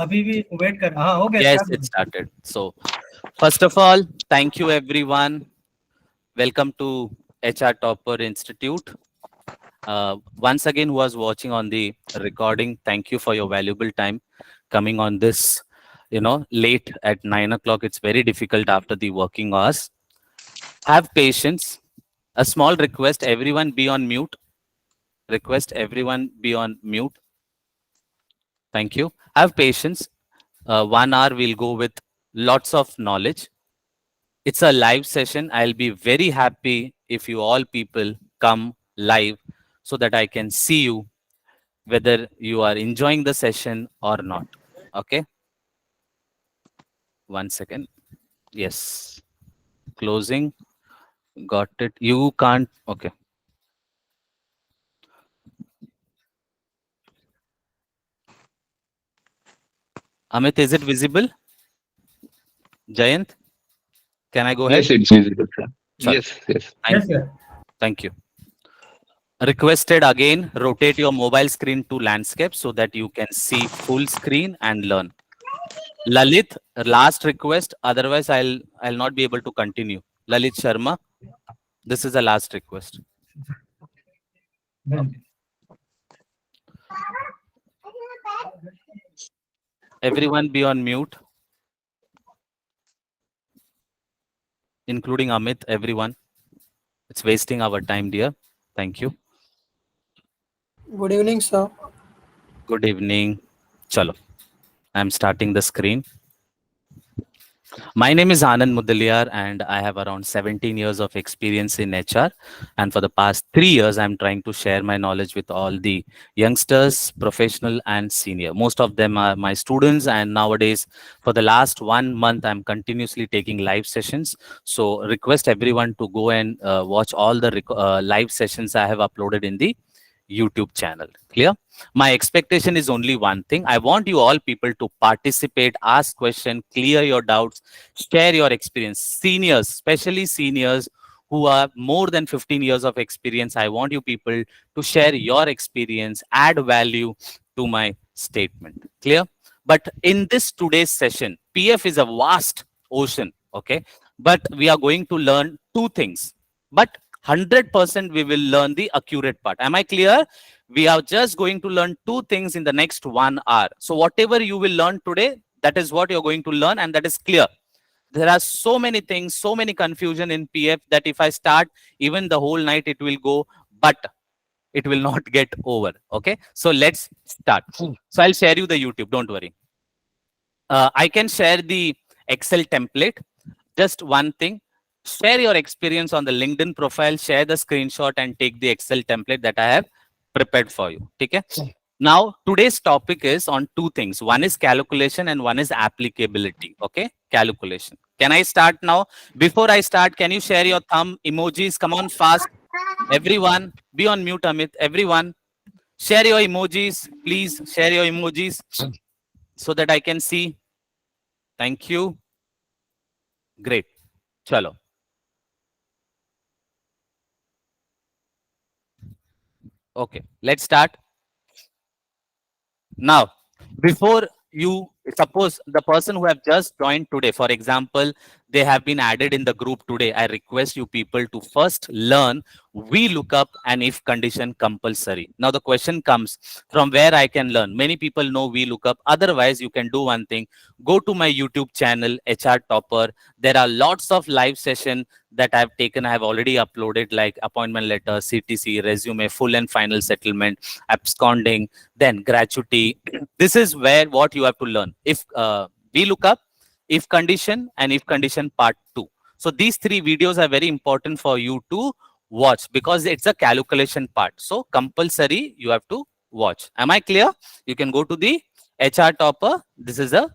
अभी भी वेट कर, हाँ हो गया, Yes, स्टार्ट it हो started. So, first of all, thank you everyone. Welcome to HR Topper Institute. Once again, who was watching on the recording, thank you for your valuable time coming on this, late at 9 o'clock. It's very difficult after the working hours. Have patience. A small request, everyone be on mute. Request everyone be on mute. Thank you. Have patience. 1 hour we'll go with lots of knowledge. It's a live session. I'll be very happy if you all people come live so that I can see you whether you are enjoying the session or not. Okay. 1 second. Yes. Closing. Got it. You can't. Okay. Amit, is it visible? Jayant, can I go ahead? Yes, it's visible, sir. Chalo. Yes, yes. Thank Yes, you. sir. Thank you. Requested again, rotate your mobile screen to landscape so that you can see full screen and learn. Lalit, last request. Otherwise, I'll not be able to continue. Lalit Sharma, this is the last request. Done. Okay. Everyone be on mute, including Amit. Everyone, it's wasting our time, dear. Thank you. Good evening, sir. Good evening. Chalo. I'm starting the screen. My name is Anand Mudaliar, and I have around 17 years of experience in HR. And for the past 3 years, I'm trying to share my knowledge with all the youngsters, professional and senior. Most of them are my students, and nowadays, for the last 1 month, I'm continuously taking live sessions. So, request everyone to go and watch all the live sessions I have uploaded in the YouTube channel. Clear? My expectation is only one thing. I want you all people to participate, ask question, clear your doubts, share your experience. Seniors, especially seniors who are more than 15 years of experience, I want you people to share your experience, add value to my statement. Clear? But in this today's session, PF is a vast ocean, okay? But we are going to learn two things. But 100% we will learn the accurate part. Am I clear? We are just going to learn two things in the next 1 hour. So whatever you will learn today, that is what you're going to learn, and that is clear. There are so many things, so many confusion in PF that if I start even the whole night, it will go, but it will not get over. Okay. So let's start. So I'll share you the YouTube. Don't worry. I can share the Excel template. Just one thing, share your experience on the LinkedIn profile, share the screenshot and take the Excel template that I have prepared for you. Okay. Now, today's topic is on two things. One is calculation and one is applicability. Okay. Calculation. Can I start now? Before I start, can you share your thumb emojis? Come on fast. Everyone, be on mute, Amit. Everyone, share your emojis. Please share your emojis so that I can see. Thank you. Great. Chalo. Okay, let's start. Now, before you suppose the person who have just joined today, for example, they have been added in the group today. I request you people to first learn we look up an if condition compulsory. Now the question comes from where I can learn. Many people know we look up. Otherwise, you can do one thing. Go to my YouTube channel, HR Topper. There are lots of live session that I've taken. I have already uploaded like appointment letter, CTC, resume, full and final settlement, absconding, then gratuity. This is where what you have to learn. If we look up, if condition and if condition part 2. So these three videos are very important for you to watch because it's a calculation part. So compulsory you have to watch. Am I clear? You can go to the HR Topper. This is a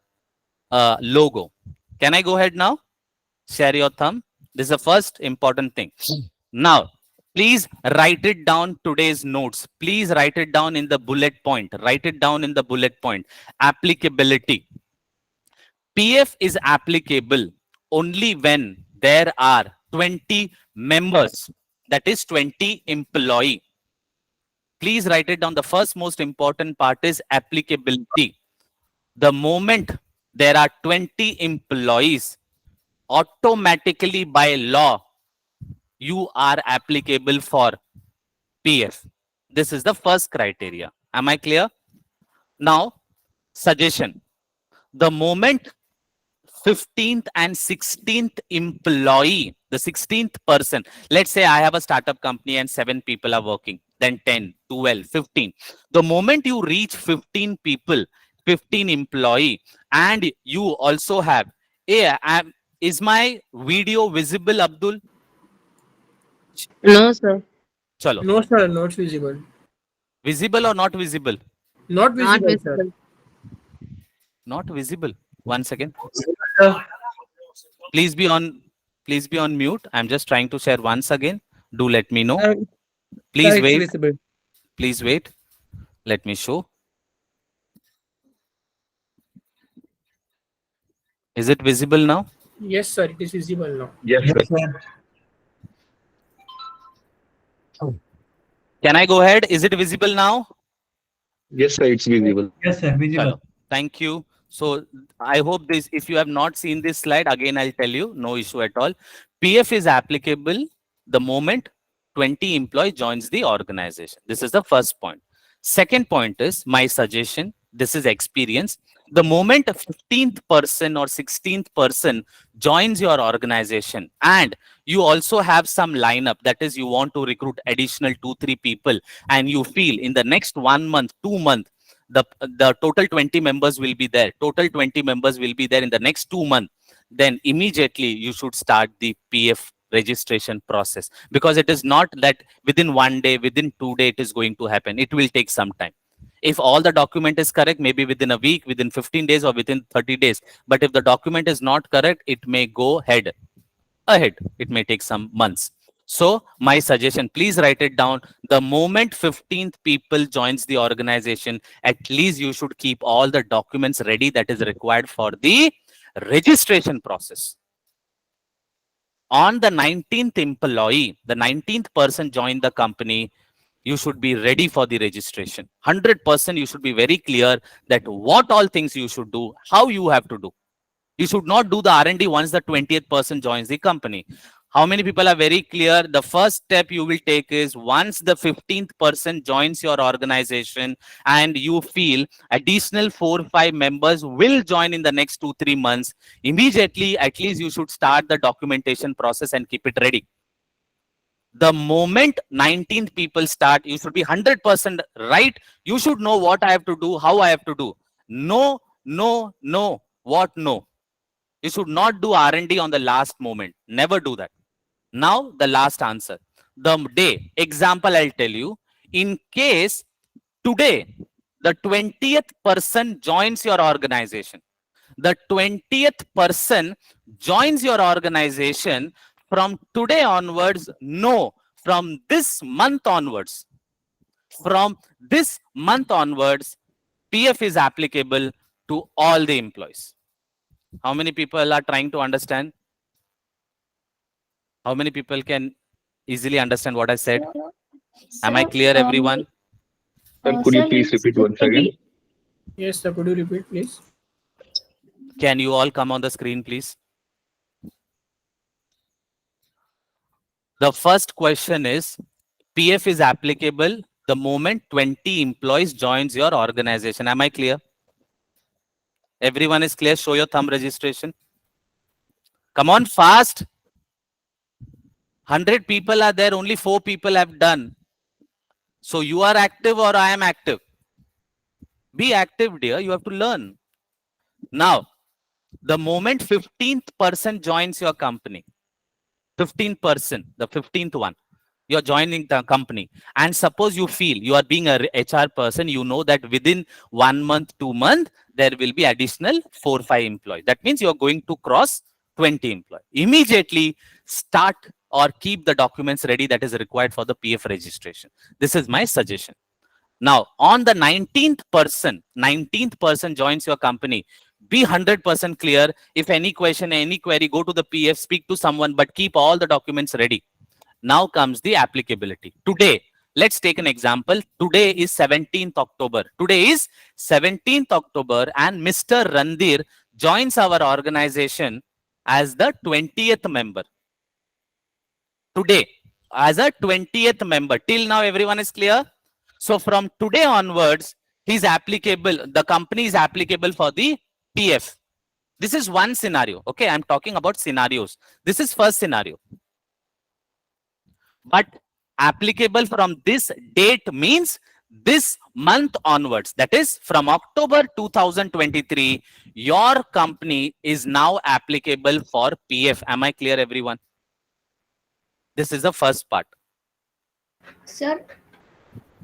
logo. Can I go ahead now? Share your thumb. This is the first important thing. Now, please write it down today's notes. Please write it down in the bullet point. Write it down in the bullet point. Applicability. PF is applicable only when there are 20 members. That is 20 employee. Please write it down. The first most important part is applicability. The moment there are 20 employees, automatically by law, you are applicable for PF. This is the first criteria. Am I clear? Now, suggestion. The moment 15th and 16th employee, the 16th person, let's say I have a startup company and 7 people are working, then 10, 12, 15. The moment you reach 15 people, 15 employee, and you also have, is my video visible, Abdul? No, sir. Chalo. No, sir, not visible. Visible or not visible? Not Not visible, sir. visible. Not visible. One second. Sir, Please be on, please be on mute. I'm just trying to share once again. Do let me know. Please it's wait. visible. Please wait. Let me show. Is it visible now? Yes, sir, it is visible now. Yes, sir. Yes, sir. Can I go ahead? Is it visible now? Yes, sir, it's visible. Yes, sir. Visible. Chalo. Thank you. So I hope this, if you have not seen this slide, again, I'll tell you, no issue at all. PF is applicable the moment 20 employee joins the organization. This is the first point. Second point is my suggestion. This is experience. The moment a 15th person or 16th person joins your organization and you also have some lineup, that is you want to recruit additional 2-3 people, and you feel in the next 1 month, 2 months, the total 20 members will be there. Total 20 members will be there in the next 2 months. Then immediately you should start the PF registration process, because it is not that within 1 day, within 2 days it is going to happen. It will take some time. If all the document is correct, maybe within a week, within 15 days or within 30 days. But if the document is not correct, it may go ahead. It may take some months. So my suggestion, please write it down. The moment 15th people joins the organization, at least you should keep all the documents ready that is required for the registration process. On the 19th employee, the 19th person joined the company, you should be ready for the registration. 100% you should be very clear that what all things you should do, how you have to do. You should not do the R&D once the 20th person joins the company. How many people are very clear? The first step you will take is once the 15th person joins your organization and you feel additional 4 or 5 members will join in the next 2-3 months, immediately at least you should start the documentation process and keep it ready. The moment 19th people start, you should be 100% right. You should know what I have to do, how I have to do. No, no, no. What no? You should not do R&D on the last moment. Never do that. Now, the last answer. The day, example I'll tell you. In case today, the 20th person joins your organization. The 20th person joins your organization from today onwards. No, from this month onwards. From this month onwards, PF is applicable to all the employees. How many people are trying to understand? How many people can easily understand what I said? Am I clear, everyone? Sir, could you please repeat once again? Yes, sir, could you repeat, please? Can you all come on the screen, please? The first question is, PF is applicable the moment 20 employees joins your organization. Am I clear? Everyone is clear? Show your thumb registration. Come on, fast. 100 people are there, only 4 people have done. So you are active or I am active? Be active, dear. You have to learn. Now, the moment 15th person joins your company, 15th person, the 15th one, you're joining the company. And suppose you feel you are being a HR person, you know that within 1 month, 2 months, there will be additional 4 or 5 employees. That means you're going to cross 20 employees. Immediately start or keep the documents ready that is required for the PF registration. This is my suggestion. Now, on the 19th person joins your company, be 100% clear. If any question, any query, go to the PF, speak to someone, but keep all the documents ready. Now comes the applicability. Today, Let's take an example. Today is 17th October. Today is 17th October and Mr. Randir joins our organization as the 20th member. Today, as a 20th member. Till now, everyone is clear? So from today onwards, he's applicable, the company is applicable for the PF. This is one scenario. Okay, I'm talking about scenarios. This is first scenario. But applicable from this date means this month onwards. That is from October 2023, your company is now applicable for PF. Am I clear, everyone? This is the first part. Sir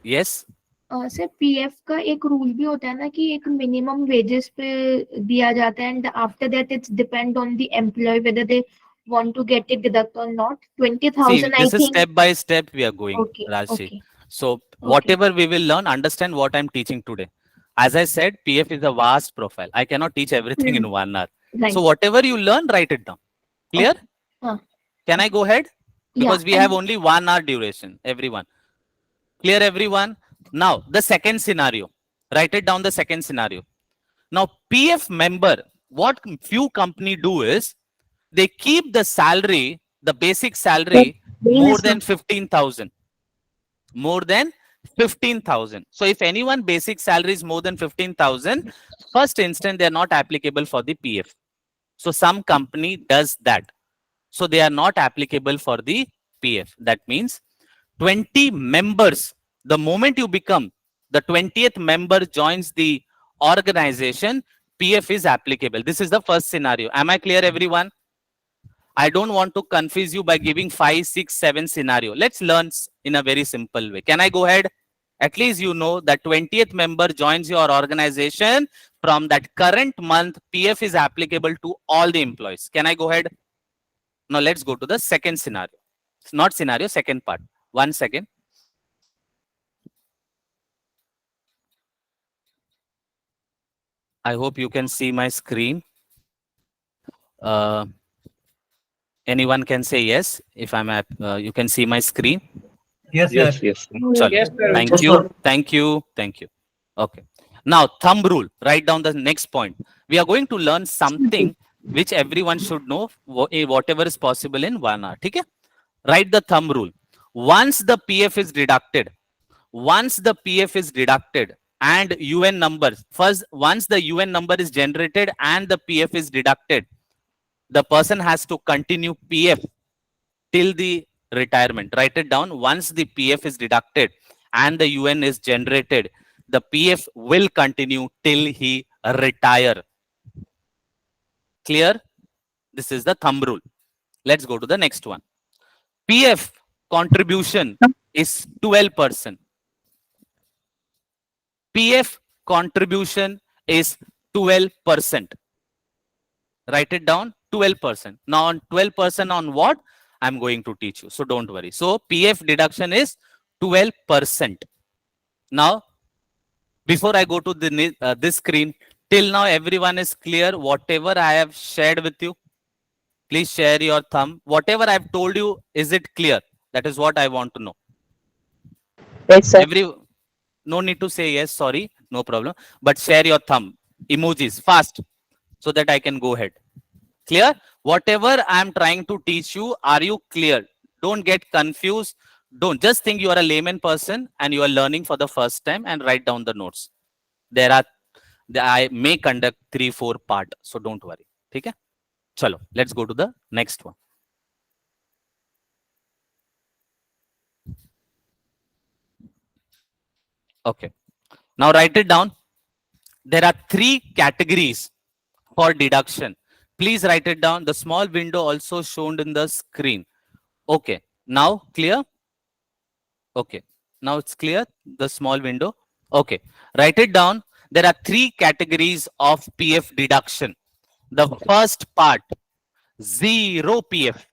Yes. Sir PF का एक rule भी होता है ना कि एक minimum wages पे दिया जाता है and after that it's depend on the employ whether they want to get it deduct or not. 20,000 See, I this is think. step by step we are going, Okay, Rajshi. okay. So whatever we will learn, understand what I'm teaching today. As I said, PF is a vast profile. I cannot teach everything in 1 hour. Right. So whatever you learn, write it down. Clear? Can I go ahead? Because we have only 1 hour duration, everyone. Clear, everyone? Now, the second scenario. Write it down, the second scenario. Now, PF member, what few company do is, they keep the salary, the basic salary, more than 15,000. More than 15,000. So if anyone basic salary is more than 15,000, first instant they are not applicable for the PF. So some company does that. So they are not applicable for the PF. That means 20 members, the moment you become the 20th member joins the organization, PF is applicable. This is the first scenario. Am I clear, everyone? I don't want to confuse you by giving 5, 6, 7 scenario. Let's learn in a very simple way. Can I go ahead? At least you know that 20th member joins your organization. From that current month, PF is applicable to all the employees. Can I go ahead? Now let's go to the second scenario. It's not scenario, second part. 1 second. I hope you can see my screen. Anyone can say yes if I'm at, you can see my screen. Yes, Yes, sir. yes. Chalo. Yes, sir. Thank Yes, you. sir. Thank you. Thank you. Okay. Now, thumb rule. Write down the next point. We are going to learn something which everyone should know, whatever is possible in 1 hour. Okay? Write the thumb rule. Once the PF is deducted, and UN numbers, first, once the UN number is generated and the PF is deducted, the person has to continue PF till the retirement. Write it down. Once the PF is deducted and the UN is generated, the PF will continue till he retire. Clear? This is the thumb rule. Let's go to the next one. PF contribution is 12%. PF contribution is 12%. Write it down, 12%. Now on 12% on what? I'm going to teach you. So don't worry. So PF deduction is 12%. Now, before I go to the this screen, till now everyone is clear. Whatever I have shared with you, please share your thumb. Whatever I've told you, is it clear? That is what I want to know. Yes, sir. No need to say yes, sorry, no problem. But share your thumb, emojis, fast, so that I can go ahead. Clear? Whatever I'm trying to teach you, are you clear? Don't get confused. Don't just think you are a layman person and you are learning for the first time and write down the notes. I may conduct 3-4 part, so don't worry. Okay? Chalo, let's go to the next one. Okay. Now write it down. There are 3 categories for deduction. Please write it down. The small window also shown in the screen. Okay. Now clear? Okay. Now it's clear, the small window. Okay. Write it down. There are 3 categories of PF deduction. The first part, 0 PF.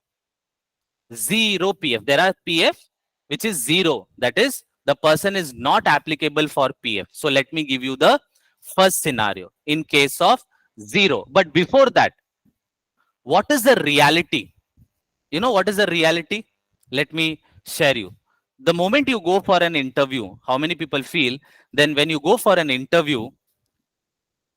0 PF. There are PF which is 0. That is, the person is not applicable for PF. So let me give you the first scenario in case of 0. But before that, what is the reality? You know what is the reality? Let me share you. The moment you go for an interview, how many people feel then when you go for an interview,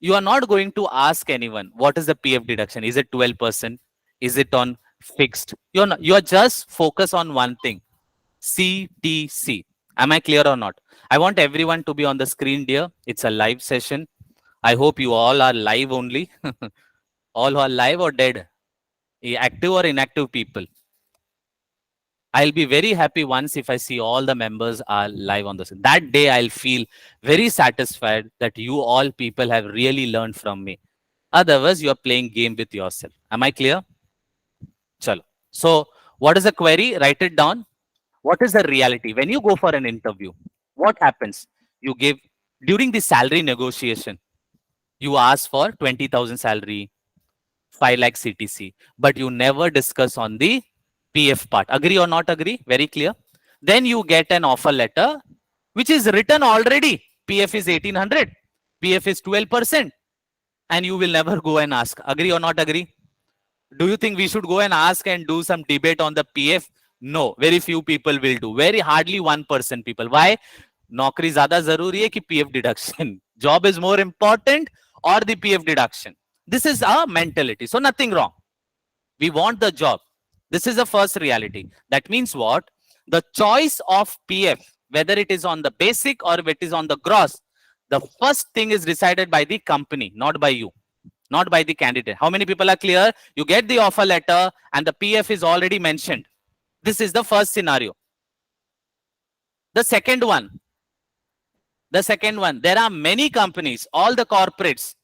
you are not going to ask anyone what is the PF deduction? Is it 12%? Is it on fixed? You're just focus on one thing, CTC. Am I clear or not? I want everyone to be on the screen, dear. It's a live session. I hope you all are live only. All who are live or dead? Active or inactive people? I'll be very happy once if I see all the members are live on this. That day I'll feel very satisfied that you all people have really learned from me. Otherwise, you are playing game with yourself. Am I clear? Chalo. So, what is the query? Write it down. What is the reality? When you go for an interview, what happens? You give, during the salary negotiation, you ask for 20,000 salary, 5 lakh CTC, but you never discuss on the PF part. Agree or not agree? Very clear. Then you get an offer letter, which is written already. PF is 1800, PF is 12%, and you will never go and ask. Agree or not agree? Do you think we should go and ask and do some debate on the PF? No, very few people will do. Very hardly 1% people. Why? नौकरी ज्यादा जरूरी है कि PF deduction? Job is more important or the PF deduction? This is our mentality. So nothing wrong. We want the job. This is the first reality. That means what? The choice of PF, whether it is on the basic or if it is on the gross, the first thing is decided by the company, not by you, not by the candidate. How many people are clear? You get the offer letter and the PF is already mentioned. This is the first scenario. The second one, there are many companies, all the corporates,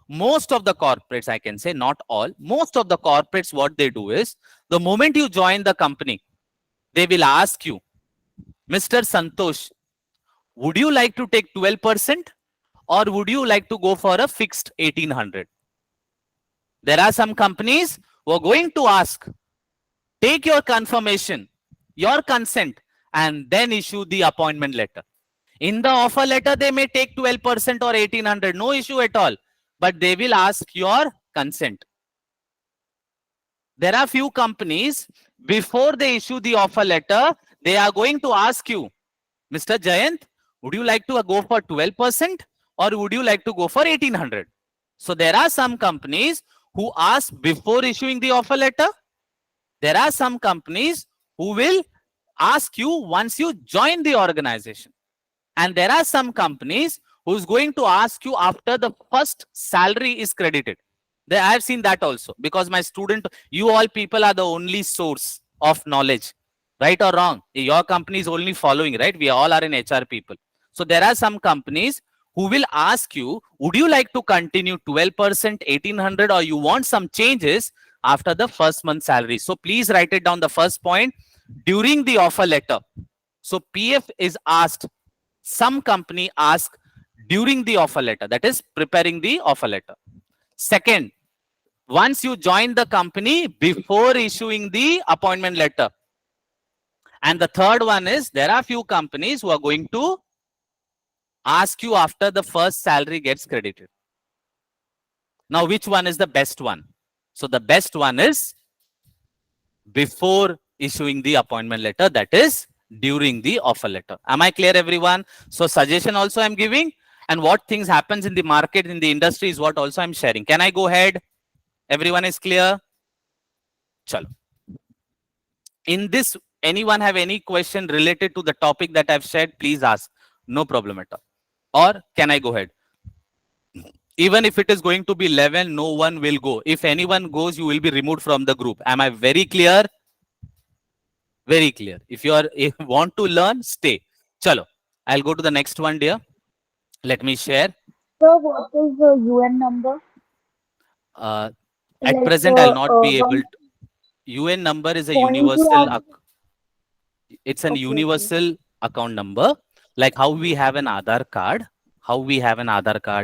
most of the corporates, I can say, not all, most of the corporates, what they do is, the moment you join the company, they will ask you, Mr. Santosh, would you like to take 12% or would you like to go for a fixed 1800? There are some companies who are going to ask, take your confirmation, your consent, and then issue the appointment letter. In the offer letter, they may take 12% or 1800, no issue at all. But they will ask your consent. There are few companies, before they issue the offer letter, they are going to ask you, Mr. Jayant, would you like to go for 12% or would you like to go for 1800? So there are some companies who ask before issuing the offer letter. There are some companies who will ask you once you join the organization. And there are some companies who's going to ask you after the first salary is credited. I have seen that also, because my student, you all people are the only source of knowledge, right or wrong? Your company is only following, right? We all are in HR people. So there are some companies who will ask you, would you like to continue 12%, 1800, or you want some changes after the first month salary? So please write it down, the first point, during the offer letter. So PF is asked, some company ask during the offer letter, that is preparing the offer letter. Second, once you join the company, before issuing the appointment letter. And the third one is, there are few companies who are going to ask you after the first salary gets credited. Now, which one is the best one? So the best one is before issuing the appointment letter, that is during the offer letter. Am I clear, everyone? So suggestion also I'm giving, and what things happens in the market, in the industry, is what also I'm sharing. Can I go ahead? Everyone is clear? Chalo. In this, anyone have any question related to the topic that I've shared? Please ask. No problem at all. Or can I go ahead? Even if it is going to be 11, no one will go. If anyone goes, you will be removed from the group. Am I very clear? Very clear. If you want to learn, stay. Chalo. I'll go to the next one, dear. Let me share. Sir, what is the UN number? At present, I'll not be able to. UN number is a universal. It's an universal account number. Like how we have an Aadhaar card.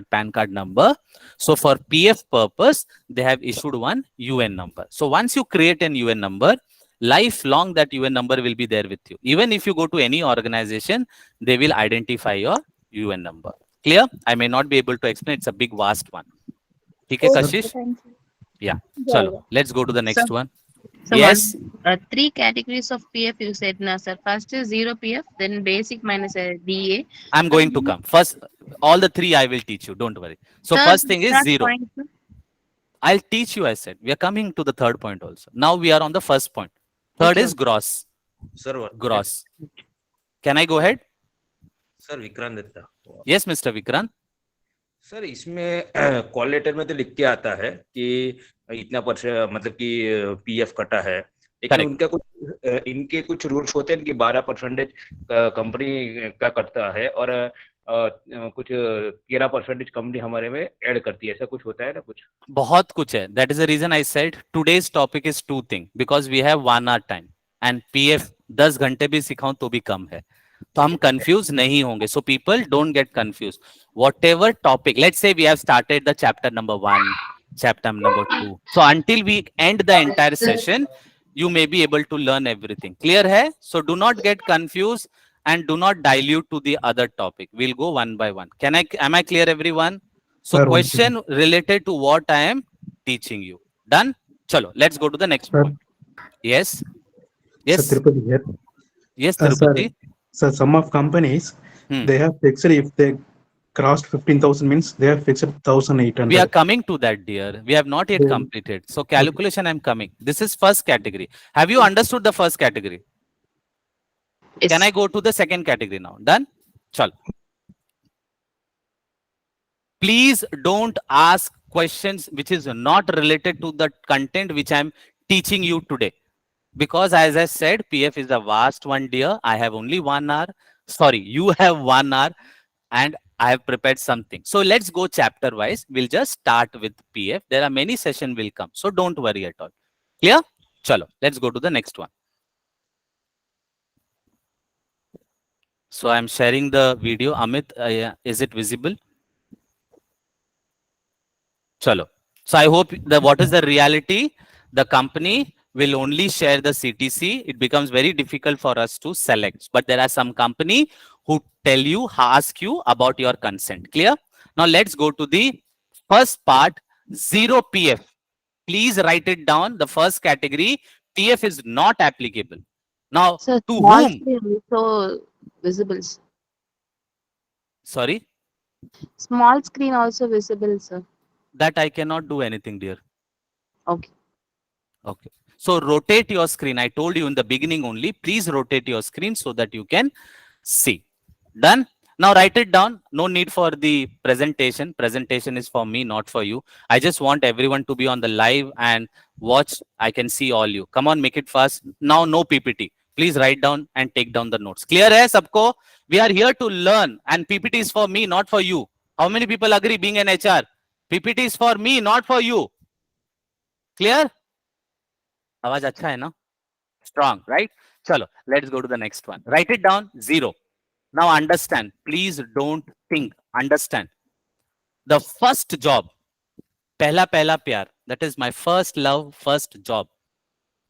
PAN card number. So for PF purpose, they have issued one UN number. So once you create an UN number, lifelong that UN number will be there with you. Even if you go to any organization, they will identify your UN number. Clear? I may not be able to explain. It's a big, vast one. Okay, Kashish? Thank you. Yeah. Chalo. Let's go to the next one. So Yes, three categories of PF you said, na sir. First is zero PF, then basic minus DA. I'm going to come. First, all the three I will teach you. Don't worry. So first thing is Third zero. point, sir. I'll teach you, I said. We are coming to the third point also. Now we are on the first point. Third Okay, is gross. Sir one Gross. Can I go ahead? Sir Vikrant Dutta Yes, Mr. Vikrant. Sir इसमें call letter में तो लिख के आता है कि इतना percent मतलब कि पीएफ कटा है लेकिन Correct. उनका कुछ इनके कुछ रूल्स होते हैं कि 12% कंपनी का कटता है और कुछ 13% कंपनी हमारे में ऐड करती है ऐसा कुछ होता है ना कुछ बहुत कुछ है. That is the reason I said today's topic is two things because we have 1 hour time and PF 10 घंटे भी सिखाऊं तो भी कम है. तो हम कंफ्यूज नहीं होंगे. So people don't get confused. Whatever topic, let's say we have started the chapter number 1, chapter number 2. So until we end the entire session, you may be able to learn everything. Clear hai? So do not get confused and do not dilute to the other topic. We'll go one by one. Am I clear, everyone? So Sir, question related to what I am teaching you. Done? Chalo, let's go to the next Sir. point. Yes. Sir, Yes. Tirupati here. Yes, Sir, Tirupati. sir, some of companies, they have fixed if they crossed 15,000 means they have fixed 1,800. We are coming to that, dear. We have not yet Then- completed. So calculation, I'm coming. This is first category. Have you understood the first category? Yes. Can I go to the second category now? Done? Chal. Please don't ask questions which is not related to the content which I'm teaching you today. Because as I said, PF is a vast one, dear. I have only 1 hour. Sorry, you have 1 hour and I have prepared something. So let's go chapter wise. We'll just start with PF. There are many sessions will come. So don't worry at all. Clear? Chalo, let's go to the next one. So I'm sharing the video. Amit, is it visible? Chalo. So I hope what is the reality? The company will only share the CTC. It becomes very difficult for us to select. But there are some company who tell you, ask you about your consent. Clear? Now let's go to the first part, 0 PF. Please write it down. The first category, PF is not applicable. Now, Sir, to small whom? screen also visible. Sorry, Small screen also visible, sir. that I cannot do anything, dear. Okay. Okay. So rotate your screen. I told you in the beginning only, please rotate your screen so that you can see. Done? Now write it down. No need for the presentation. Presentation is for me, not for you. I just want everyone to be on the live and watch. I can see all you. Come on, make it fast. Now no PPT. Please write down and take down the notes. Clear hai sabko? We are here to learn and PPT is for me, not for you. How many people agree being an HR? PPT is for me, not for you. Clear? आवाज अच्छा है ना? Strong, right? Chalo, let's go to the next one. Write it down, 0. Now understand, please don't think, understand. The first job, pehla pyar, that is my first love, first job.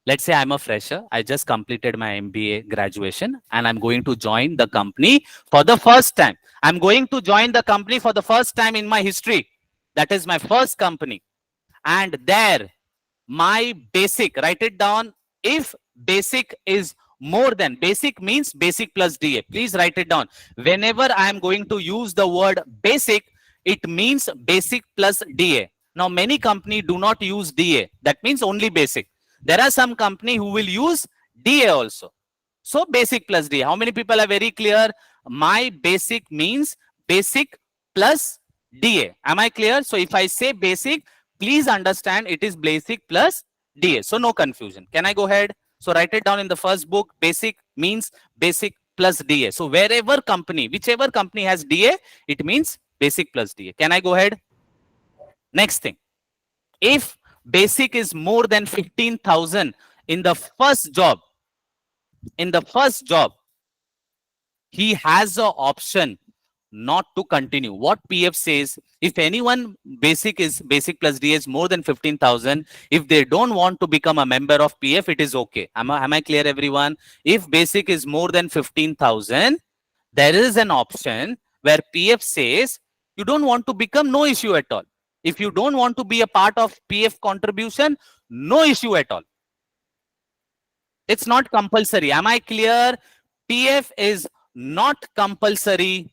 Let's say I'm a fresher. I just completed my MBA graduation and I'm going to join the company for the first time. I'm going to join the company for the first time in my history. That is my first company. And there, my basic, write it down. If basic is more than, basic means basic plus DA. Please write it down. Whenever I am going to use the word basic, it means basic plus DA. Now, many companies do not use DA. That means only basic. There are some company who will use DA also. So basic plus DA. How many people are very clear? My basic means basic plus DA. Am I clear? So if I say basic, please understand it is basic plus DA. So no confusion. Can I go ahead? So write it down in the first book. Basic means basic plus DA. So wherever company, whichever company has DA, it means basic plus DA. Can I go ahead? Next thing. If basic is more than 15,000 in the first job, he has an option not to continue. What PF says, if anyone basic plus DA is more than 15,000, if they don't want to become a member of PF, it is okay. Am I clear, everyone? If basic is more than 15,000, there is an option where PF says, you don't want to become, no issue at all. If you don't want to be a part of PF contribution, no issue at all. It's not compulsory. Am I clear? PF is not compulsory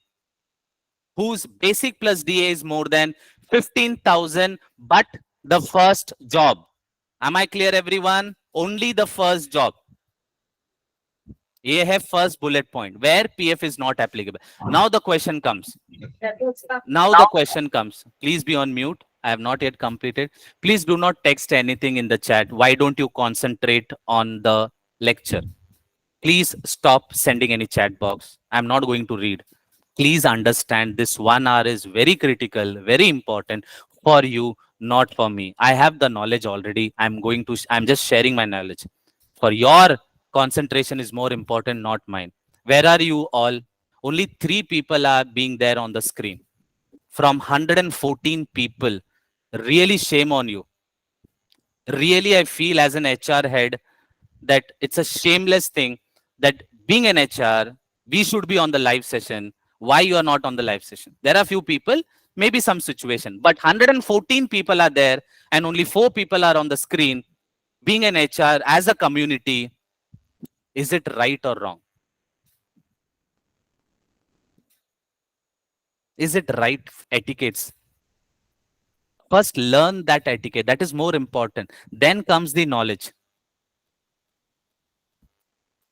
whose basic plus DA is more than 15,000, but the first job. Am I clear, everyone? Only the first job. You have first bullet point where PF is not applicable. Now the question comes. Please be on mute. I have not yet completed. Please do not text anything in the chat. Why don't you concentrate on the lecture? Please stop sending any chat box. I'm not going to read. Please understand this 1 hour is very critical, very important for you, not for me. I have the knowledge already. I'm just sharing my knowledge. For your concentration is more important, not mine. Where are you all? Only 3 people are being there on the screen. From 114 people, really shame on you. Really, I feel as an HR head that it's a shameless thing that being an HR, we should be on the live session. Why you are not on the live session? There are few people, maybe some situation, but 114 people are there and only 4 people are on the screen. Being an HR as a community, is it right or wrong? Is it right etiquettes? First, learn that etiquette. That is more important. Then comes the knowledge.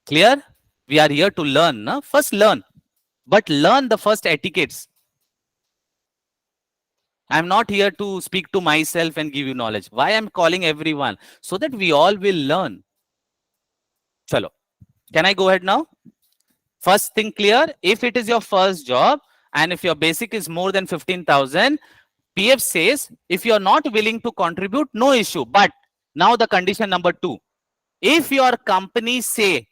Clear? We are here to learn. No? First, learn. But learn the first etiquettes. I'm not here to speak to myself and give you knowledge. Why I'm calling everyone? So that we all will learn. Chalo. Can I go ahead now? First thing clear. If it is your first job and if your basic is more than 15,000, PF says, if you're not willing to contribute, no issue. But now the condition number 2. If your company say,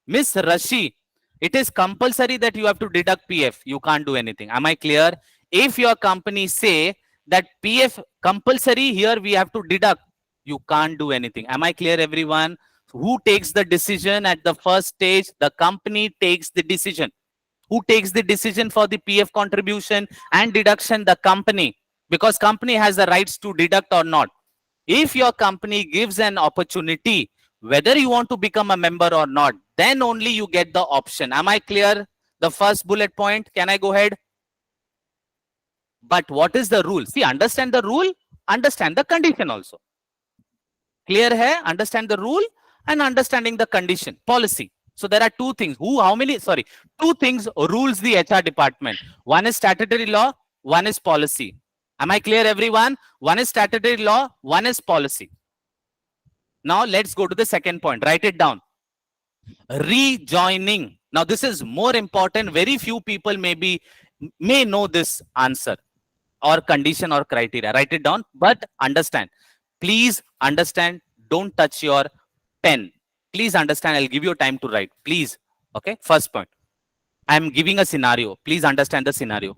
Miss Rashi, it is compulsory that you have to deduct PF, you can't do anything. Am I clear? If your company say that PF compulsory, here we have to deduct, you can't do anything. Am I clear, everyone? Who takes the decision at the first stage? The company takes the decision. Who takes the decision for the PF contribution and deduction? The company, because company has the rights to deduct or not. If your company gives an opportunity, whether you want to become a member or not, then only you get the option. Am I clear? The first bullet point. Can I go ahead? But what is the rule? See, understand the rule, understand the condition also. Clear hai? Understand the rule and understanding the condition, policy. So there are 2 things. Two things rules the HR department. One is statutory law, one is policy. Am I clear, everyone? One is statutory law, one is policy. Now let's go to the second point. Write it down. Rejoining. Now this is more important. Very few people may know this answer or condition or criteria. Write it down, but understand. Please understand. Don't touch your pen. Please understand. I'll give you time to write. Please. Okay. First point. I'm giving a scenario. Please understand the scenario.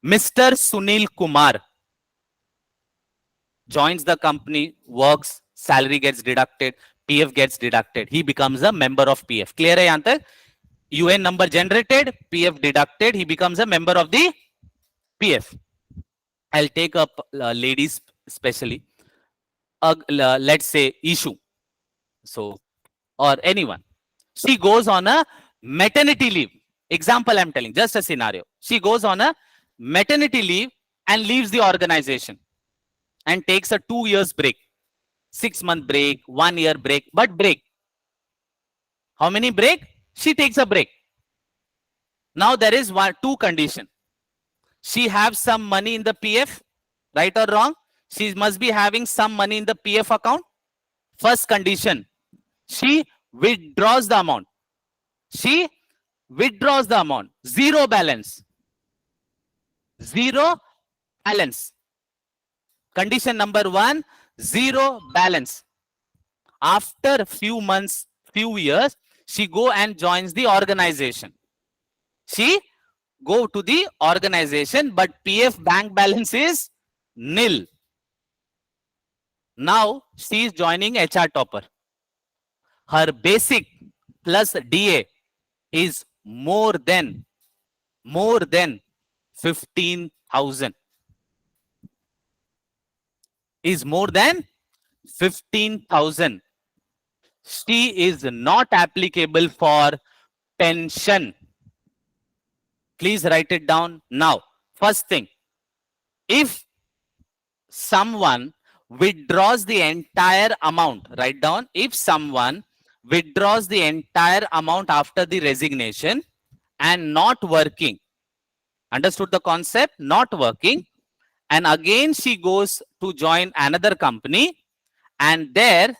Mr. Sunil Kumar joins the company, works, salary gets deducted, PF gets deducted. He becomes a member of PF. Clear hai yahan tak? UN number generated, PF deducted. He becomes a member of the PF. I'll take up ladies especially. Let's say issue. So, or anyone. She goes on a maternity leave. Example I'm telling, just a scenario. She goes on a maternity leave and leaves the organization and takes a 2 years break, 6-month break, 1 year break, but break. How many break? She takes a break. Now there is 2 condition. She has some money in the PF, right or wrong? She must be having some money in the PF account. First condition, she withdraws the amount. She withdraws the amount. Zero balance. Zero balance. Condition number 1, zero balance. After few months, few years, she go and joins the organization. She go to the organization, but PF bank balance is nil. Now she is joining HR topper. Her basic plus DA is more than 15,000. Is more than 15,000. she is not applicable for pension. Please write it down now. First thing, if someone withdraws the entire amount, write down, if someone withdraws the entire amount after the resignation and not working, understood the concept? Not working, and again she goes to join another company, and there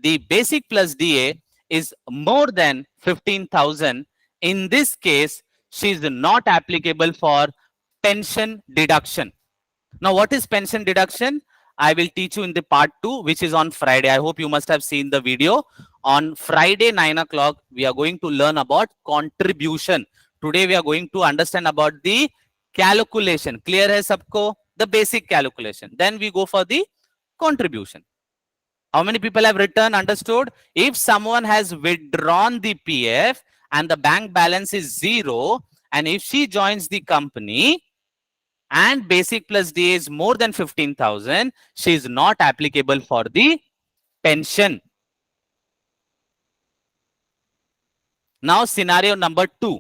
the basic plus DA is more than 15,000. In this case, she is not applicable for pension deduction. Now, what is pension deduction? I will teach you in the part 2, which is on Friday. I hope you must have seen the video. On Friday, 9 o'clock, we are going to learn about contribution. Today, we are going to understand about the calculation. Clear hai sabko? The basic calculation. Then we go for the contribution. How many people have written, understood? If someone has withdrawn the PF and the bank balance is 0, and if she joins the company and basic plus DA is more than 15,000, she is not applicable for the pension. Now, scenario number 2.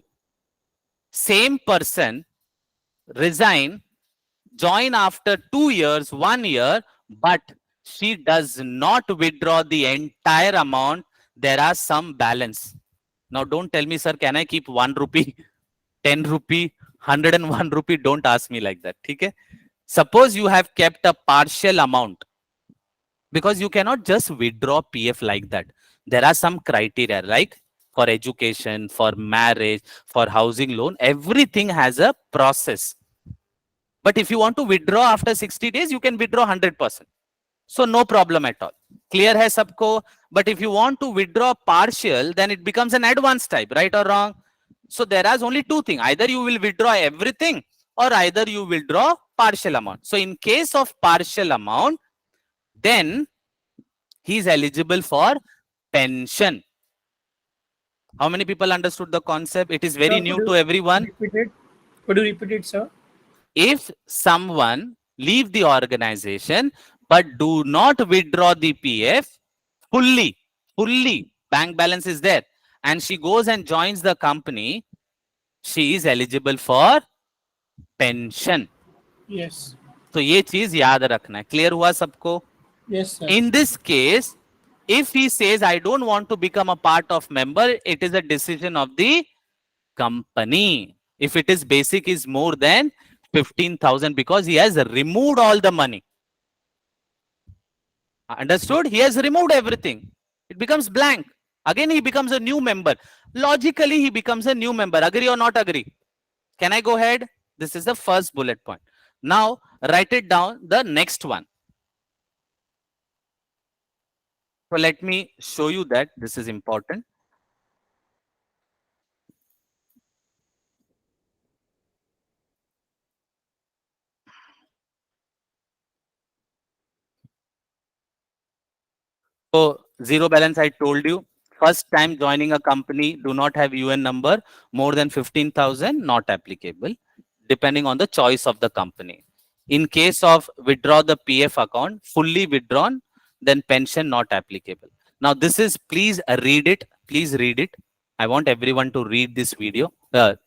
Same person resign, join after 2 years, 1 year, but she does not withdraw the entire amount. There are some balance. Now, don't tell me, sir, can I keep 1 rupee, 10 rupee, 101 rupee? Don't ask me like that. Okay? Suppose you have kept a partial amount, because you cannot just withdraw PF like that. There are some criteria, like for education, for marriage, for housing loan, everything has a process. But if you want to withdraw after 60 days, you can withdraw 100%. So no problem at all. Clear hai sabko? But if you want to withdraw partial, then it becomes an advance type, right or wrong? So there is only 2 things. Either you will withdraw everything or either you withdraw partial amount. So in case of partial amount, then he is eligible for pension. How many people understood the concept? It is very Sir, new to everyone. Could you repeat it, sir? If someone leave the organization but do not withdraw the PF fully, bank balance is there, and she goes and joins the company, she is eligible for pension. Yes. तो ये चीज याद रखना है. Clear हुआ सबको? Yes, sir. In this case, if he says, I don't want to become a part of member, it is a decision of the company. If it is basic is more than 15,000, because he has removed all the money. Understood? He has removed everything. It becomes blank. Again, he becomes a new member. Logically, he becomes a new member. Agree or not agree? Can I go ahead? This is the first bullet point. Now, write it down, the next one. So let me show you that this is important. So zero balance, I told you. First time joining a company, do not have UN number, more than 15,000, not applicable, depending on the choice of the company. In case of withdraw the PF account, fully withdrawn, then pension not applicable. Now this is, please read it. Please read it. I want everyone to read this video, a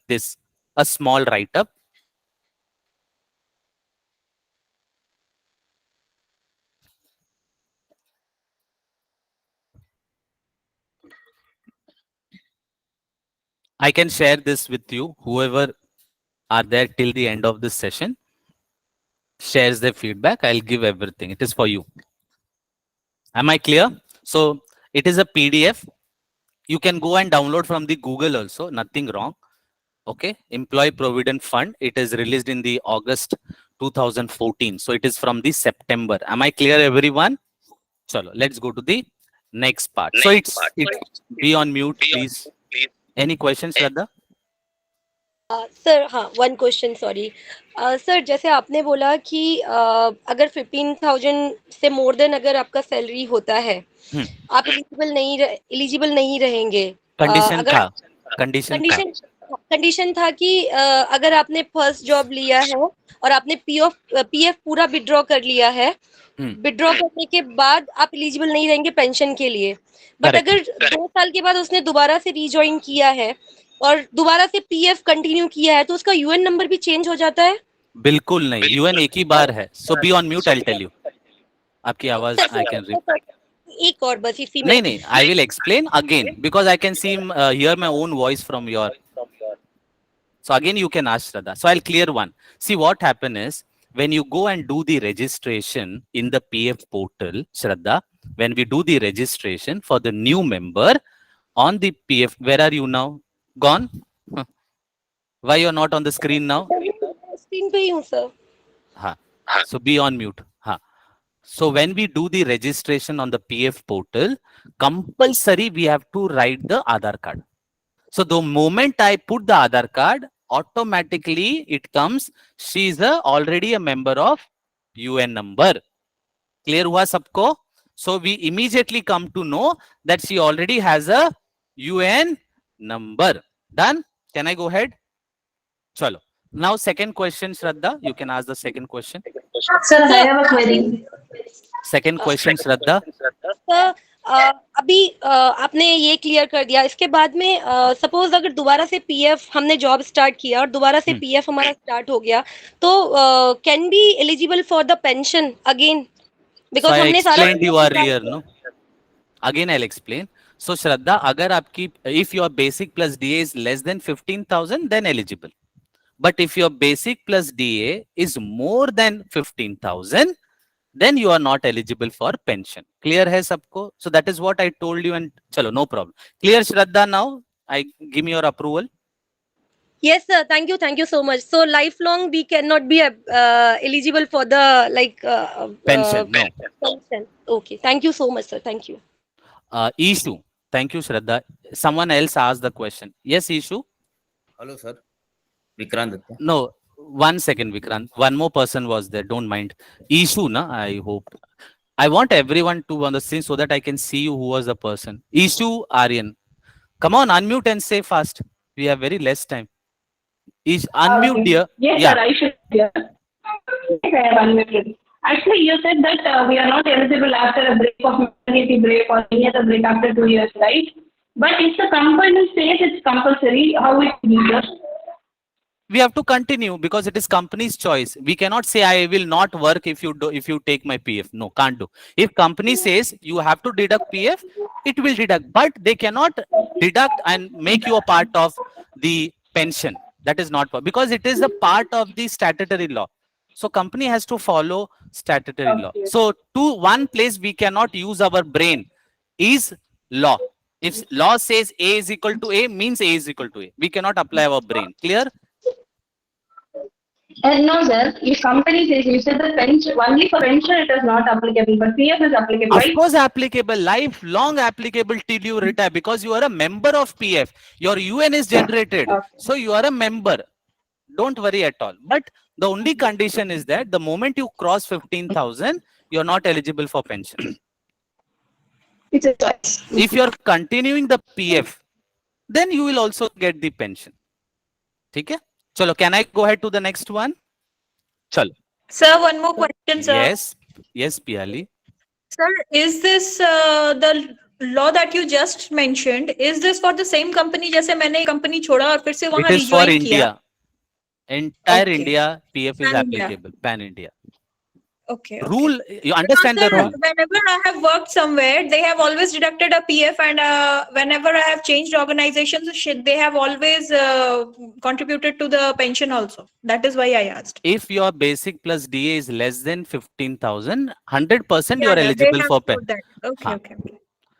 small write-up. I can share this with you. Whoever are there till the end of this session shares their feedback. I'll give everything. It is for you. Am I clear? So it is a PDF. You can go and download from the Google also. Nothing wrong. Okay. Employee Provident Fund. It is released in the August 2014. So it is from the September. Am I clear, everyone? Chalo, let's go to the next part. So it's be on mute, please. Any questions, Shraddha? Sir हाँ, one question sorry sir, जैसे आपने बोला कि अगर 15,000 से more than अगर आपका salary होता है, आप एलिजिबल नहीं रहेंगे. कंडीशन अगर था, कंडीशन कंडीशन था कि अगर आपने फर्स्ट जॉब लिया है और आपने पीएफ पूरा विड्रॉ कर लिया है, विड्रॉ करने के बाद आप एलिजिबल नहीं रहेंगे पेंशन के लिए। बट अगर 2 साल के बाद उसने दोबारा से रीजॉइन किया है और दोबारा से पीएफ कंटिन्यू किया है तो उसका यूएन नंबर भी चेंज हो जाता है? बिल्कुल नहीं, यूएन एक ही बार है। So be on mute, I tell you. आपकी आवाज आई कैन रीड। एक और बस इसी में। नहीं, I will explain again because I can see here my own voice from your. So again you can ask Shraddha. So I'll clear one. See what happen is when you go and do the registration in the PF portal, Shraddha, when we do the registration for the new member on the PF, where are you now? Gone? Huh. Why you're not on the screen now? Screen पे ही हूँ sir. Ha. So be on mute. Ha. So when we do the registration on the PF portal, compulsory we have to write the Aadhaar card. So the moment I put the Aadhaar card, automatically it comes, she is already a member of UN number. Clear hua sabko? So we immediately come to know that she already has a UN number. Done? Can I go ahead? Chalo. Now second question, Shraddha, you can ask the second question. Sir, I have a query. Second question, Shraddha. Sir अभी आपने ये clear कर दिया, इसके बाद में suppose अगर दोबारा से पीएफ हमने जॉब स्टार्ट किया और दोबारा से पीएफ हमारा स्टार्ट हो गया तो can be eligible for the pension again? Because हमने सारा you earlier, no? Again I'll explain. So Shraddha, अगर आपकी if your basic plus DA is less than 15,000 then eligible. But if your basic plus DA is more than 15,000 then you are not eligible for pension. Clear hai sabko? So that is what I told you and chalo, no problem. Clear Shraddha now? I give me your approval. Yes sir, thank you so much. So lifelong we cannot be eligible for the pension. No. Pension. Okay, thank you so much sir, thank you. Ishu, thank you Shraddha. Someone else asked the question. Yes Ishu? Hello sir, Vikrant. No, one second Vikrant, one more person was there, don't mind. Ishu na, I hope. I want everyone to on the scene so that I can see you who was the person. Ishu Aryan, come on, unmute and say fast. We have very less time. Unmute dear. Yes, Yeah. sir, I should. Yeah. I have unmuted. Actually, you said that we are not eligible after a break of maternity break or any other break after 2 years, right? But if the company says it's compulsory, how it is? We have to continue because it is company's choice. We cannot say I will not work if you take my PF. No, can't do. If company says you have to deduct PF, it will deduct, but they cannot deduct and make you a part of the pension. That is not because it is a part of the statutory law. So company has to follow statutory law. So to one place we cannot use our brain is law. If law says A is equal to A, means A is equal to A. We cannot apply our brain. Clear? No, sir. If company says you said the pension only for pension it is not applicable, but PF is applicable, right? Of course applicable, lifelong applicable till you retire because you are a member of PF. Your UN is generated. So you are a member. Don't worry at all. But the only condition is that the moment you cross 15,000, you are not eligible for pension. It's a choice. If you are continuing the PF, then you will also get the pension. Okay? Chalo, can I go ahead to the next one? Chalo. Sir, one more question, sir. Yes, Piali. Sir, is this the law that you just mentioned? Is this for the same company? जैसे मैंने company छोड़ा और फिर से वहाँ It is for rejoin India. किया? Entire Okay. India PF is Pan India. applicable. Pan India. Okay. Rule. You understand the Sir, rule? whenever I have worked somewhere, they have always deducted a PF, and whenever I have changed organizations, they have always contributed to the pension also. That is why I asked. If your basic plus DA is less than 15,000, 100% you are they eligible have for put pension. that. Okay, Huh. okay.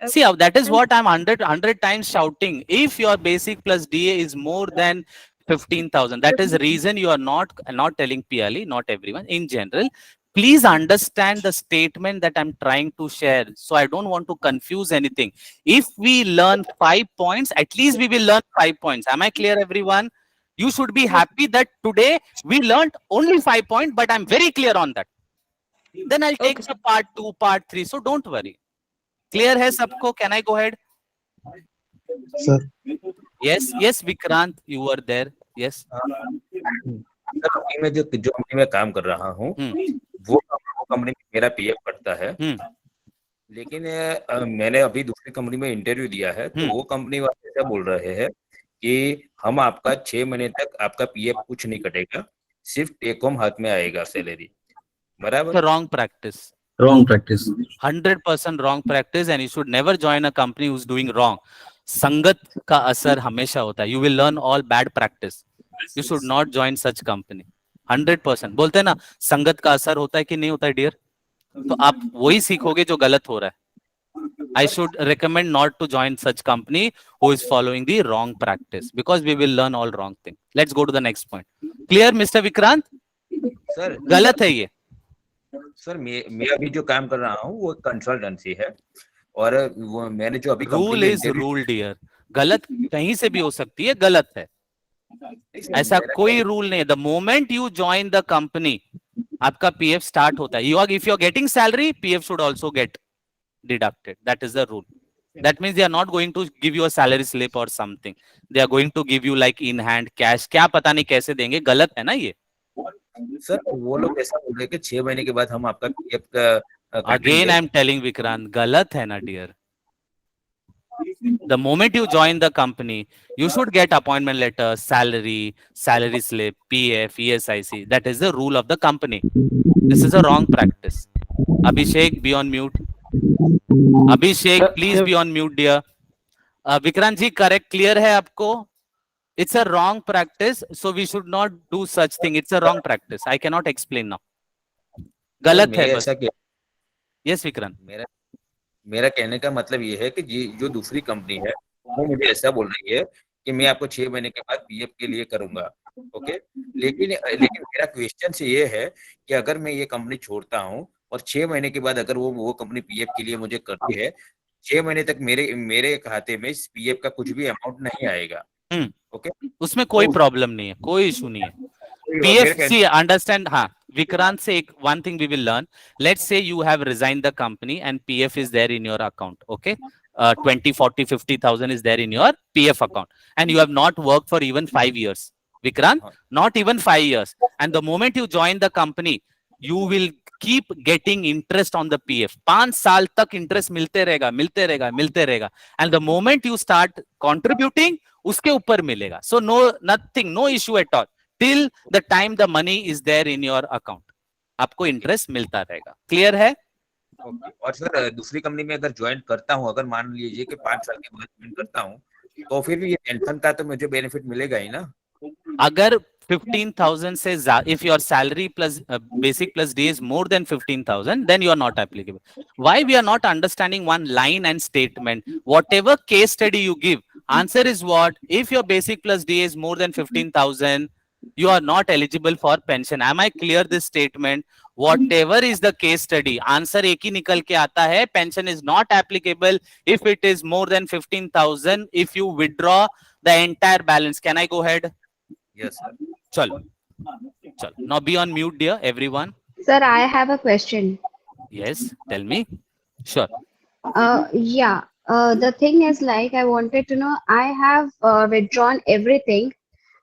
See, that is what I'm 100 times shouting. If your basic plus DA is more than 15,000, that is the reason you are not telling PLE, not everyone, in general. Please understand the statement that I'm trying to share. So I don't want to confuse anything. If we learn 5 points, at least we will learn 5 points. Am I clear, everyone? You should be happy that today we learned only 5 points, but I'm very clear on that. Then I'll take the part 2, part 3. So don't worry. Clear hai sabko? Can I go ahead? Sir. Yes, Vikrant, you were there. Yes. Sir अभी मैं जो company में काम कर रहा हूँ वो company में मेरा पीएफ कटता है, लेकिन मैंने अभी दूसरी कंपनी में इंटरव्यू दिया है तो वो कंपनी वाले ऐसा बोल रहे हैं कि हम आपका 6 महीने तक आपका पीएफ कुछ नहीं कटेगा, सिर्फ टेक होम हाथ में आएगा सैलरी, बराबर? Wrong practice. Wrong practice. 100% wrong practice, and you should never join a company who's doing wrong. संगत का असर हमेशा होता है. You will learn all bad practice. You should not join such company. 100%. बोलते हैं ना संगत का असर होता है कि नहीं होता है डियर? तो आप वही सीखोगे जो गलत हो रहा है. I should recommend not to join such company who is following the wrong practice, because we will learn all wrong thing. Let's go to the next point. Clear, Mr. Vikrant? Sir गलत है ये. Sir मैं अभी जो काम कर रहा हूँ वो कंसल्टेंसी है और वो मैंने जो अभी रूल इज रूल डियर. गलत कहीं से भी हो सकती है, गलत है. ऐसा कोई रूल नहीं है. The moment you join the company आपका पीएफ स्टार्ट होता है. If you are getting salary, PF should also get deducted. That is the rule. That means they are not going to give you a salary slip or something. They are going to give you like in hand cash. क्या पता नहीं कैसे देंगे. गलत है ना ये. Sir वो लोग ऐसा बोल रहे हैं कि 6 महीने के बाद हम आपका पीएफ का Again I am telling Vikrant, गलत है ना dear. The moment you join the company, you should get appointment letter, salary slip, PF, ESIC. That is the rule of the company. This is a wrong practice. Abhishek, be on mute. Abhishek, please be on mute, dear. Vikrant ji, correct, clear है आपको? It's a wrong practice, so we should not do such thing. It's a wrong practice. I cannot explain now. गलत है बस. Yes, Vikrant. मेरा कहने का मतलब ये है कि जो दूसरी कंपनी है वो मुझे ऐसा बोल रही है कि मैं आपको 6 महीने के बाद पीएफ के लिए करूंगा, ओके? लेकिन मेरा क्वेश्चन से ये है कि अगर मैं ये कंपनी छोड़ता हूँ और 6 महीने के बाद अगर वो कंपनी पीएफ के लिए मुझे करती है, 6 महीने तक मेरे खाते में पीएफ का कुछ भी अमाउंट नहीं आएगा, ओके? उसमें कोई प्रॉब्लम नहीं है, कोई इशू नहीं है. पीएफ सी अंडरस्टैंड. हाँ, विक्रांत से एक one thing we will learn. Let's say you have resigned the company and PF is there in your account, okay? 20, 40, 50,000 is there in your PF account, and you have not worked for even 5 years. Vikrant, not even 5 years. And the moment you join the company, you will keep getting interest on the PF. 5 साल तक interest मिलते रहेगा. And the moment you start contributing, उसके ऊपर मिलेगा. So no issue at all. Till the time the money is there in your account, आपको interest मिलता रहेगा. क्लियर है? और सर दूसरी कंपनी में अगर ज्वाइन करता हूँ, अगर मान लीजिए कि 5 साल के बाद ज्वाइन करता हूँ, तो फिर भी ये पेंशन का तो मुझे बेनिफिट मिलेगा ही ना? अगर 15,000 से if your salary plus basic plus D is more than 15,000, then you are not applicable. Why we are not understanding one line and statement? Whatever case study you give, answer is what? If your basic plus D is more than 15,000, you are not eligible for pension. Am I clear this statement? Whatever is the case study, answer एक ही निकल के आता है. Pension is not applicable if it is more than 15,000. If you withdraw the entire balance, can I go ahead? Yes, sir. Chalo. Now be on mute, dear, everyone. Sir, I have a question. Yes, tell me. Sure. Yeah. The thing is, like, I wanted to know, I have withdrawn everything,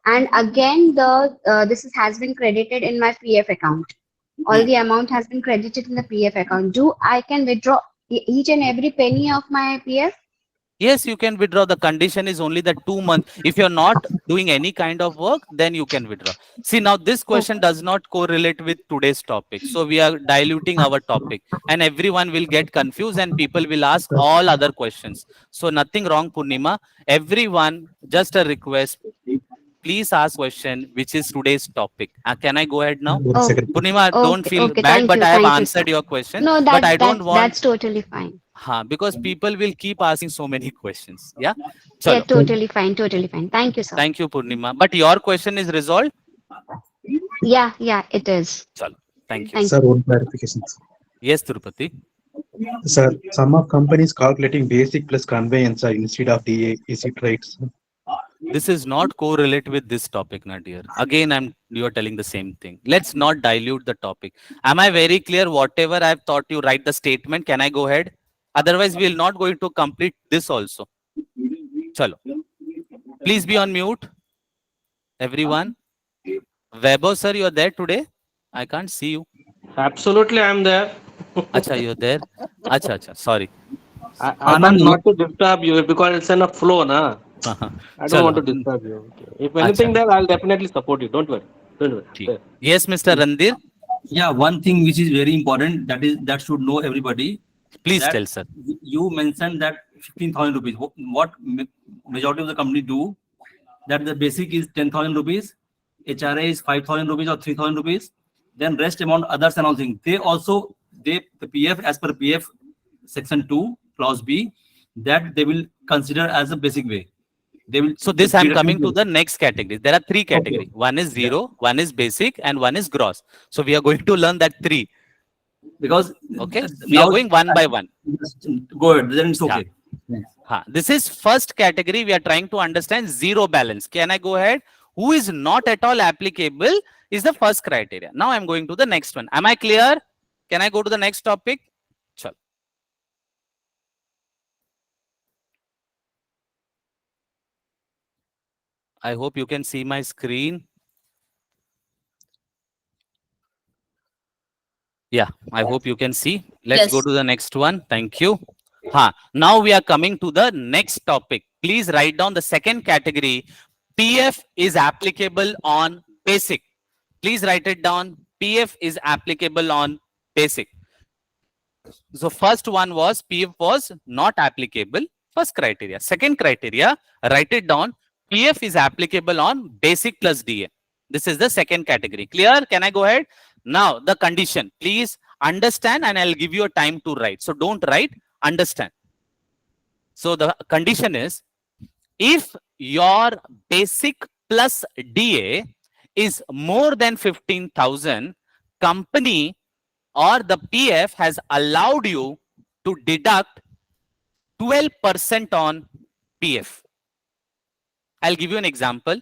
and again this has been credited in my PF account. All the amount has been credited in the PF account. I can withdraw each and every penny of my PF? Yes, you can withdraw. The condition is only the 2 months. If you're not doing any kind of work, then you can withdraw. See, now this question does not correlate with today's topic. So we are diluting our topic and everyone will get confused and people will ask all other questions. So nothing wrong, Purnima. Everyone, just a request. Please ask question which is today's topic. Can I go ahead now? Purnima, don't feel bad, but I have answered your question. No, but I don't want. That's totally fine. Because people will keep asking so many questions. Yeah. Chalo. Yeah, totally fine. Totally fine. Thank you, sir. Thank you, Purnima. But your question is resolved? Yeah, it is. Chalo. Thank you. Sir, one clarification. Yes, Tirupati. Sir, some of companies calculating basic plus conveyance instead of DA. Is it right? This is not correlate with this topic, Nadir. Again, you are telling the same thing. Let's not dilute the topic. Am I very clear? Whatever I've taught you, write the statement. Can I go ahead? Otherwise, we will not going to complete this also. Chalo. Please be on mute. Everyone. Weber sir, you are there today? I can't see you. Absolutely, I am there. Acha, you're there. Acha. Sorry. I thought not to disturb you because it's in a flow, na. I don't want to Chalo. disturb you. If anything there, I'll definitely support you. Don't worry. Don't worry. Yes, Mr. Randir. Yeah, one thing which is very important that should know everybody. Please that tell, sir. You mentioned that 15,000 rupees. What majority of the company do? That the basic is 10,000 rupees, HRA is 5,000 rupees or 3,000 rupees. Then rest amount others and all things. They the PF as per PF section 2 clause B, that they will consider as a basic way. They will. So this I'm coming to the next category. There are three categories. Okay. One is zero, one is basic, and one is gross. So we are going to learn that three. Because okay, we are going one by one. Go ahead. Then it's okay. Yeah. This is first category. We are trying to understand zero balance. Can I go ahead? Who is not at all applicable is the first criteria. Now I'm going to the next one. Am I clear? Can I go to the next topic? Chal. I hope you can see my screen. Yeah, I hope you can see. Let's go to the next one. Thank you. Now we are coming to the next topic. Please write down the second category. PF is applicable on basic. Please write it down. PF is applicable on basic. So first one was PF was not applicable. First criteria. Second criteria, write it down. PF is applicable on basic plus DA. This is the second category. Clear? Can I go ahead? Now the condition. Please understand and I'll give you a time to write. So don't write, understand. So the condition is, if your basic plus DA is more than 15,000, company or the PF has allowed you to deduct 12% on PF. I'll give you an example.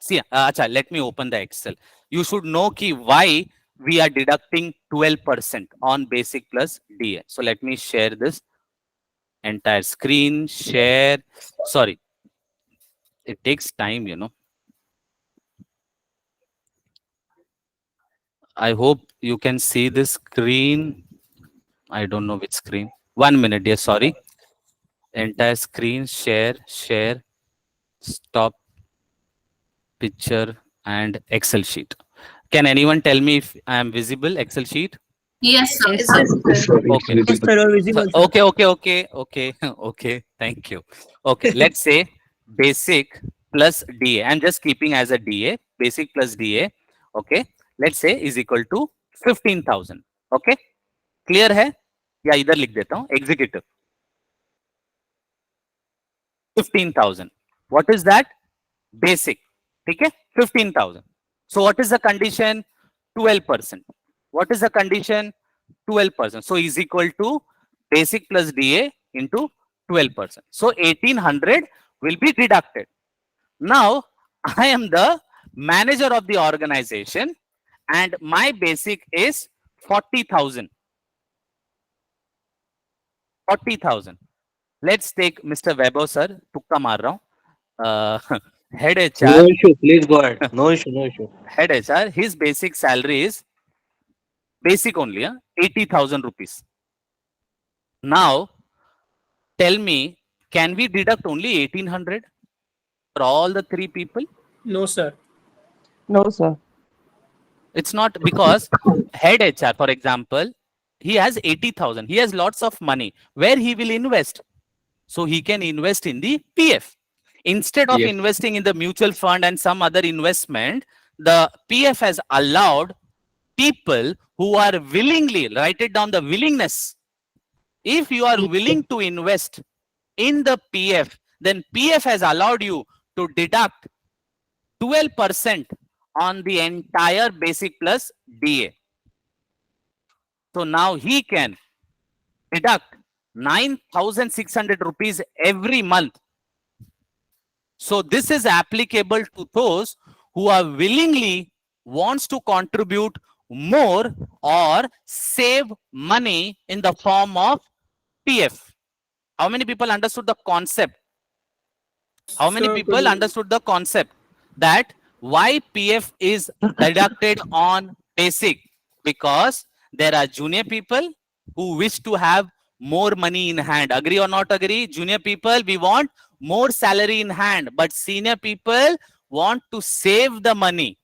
See, let me open the Excel. You should know why we are deducting 12% on basic plus DA. So let me share this entire screen, share. Sorry, it takes time, you know. I hope you can see this screen. I don't know which screen. 1 minute, dear. Sorry. Entire screen, share, stop, picture, and Excel sheet. Can anyone tell me if I am visible? Excel sheet? Yes, sir. Yes, sir. Okay. It's visible. Okay. Thank you. Okay. Let's say basic plus DA. I'm just keeping as a DA. Basic plus DA. Okay. Let's say is equal to 15,000. Okay. Clear है? या इधर लिख देता हूँ. Executive. 15,000. What is that? Basic. ठीक है? 15,000. So what is the condition? 12%. What is the condition? 12%. So is equal to basic plus DA into 12%. So 1,800 will be deducted. Now I am the manager of the organization and my basic is 40,000. 40,000. Let's take Mr. Weber sir. Tukka maar raha hu. Head HR. No issue. Please go ahead. No issue. Head HR. His basic salary is basic only, 80,000 rupees. Now, tell me, can we deduct only 1,800 for all the three people? No, sir. No, sir. It's not, because head HR, for example, he has 80,000. He has lots of money. Where he will invest? So he can invest in the PF. Instead of investing in the mutual fund and some other investment, the PF has allowed people who are willingly, write it down, the willingness. If you are willing to invest in the PF, then PF has allowed you to deduct 12% on the entire basic plus DA. So now he can deduct 9,600 rupees every month. So this is applicable to those who are willingly wants to contribute more or save money in the form of PF. How many people understood the concept? How many So, people could you- understood the concept that why PF is deducted on basic? Because there are junior people who wish to have more money in hand. Agree or not agree? Junior people, we want more salary in hand, but senior people want to save the money.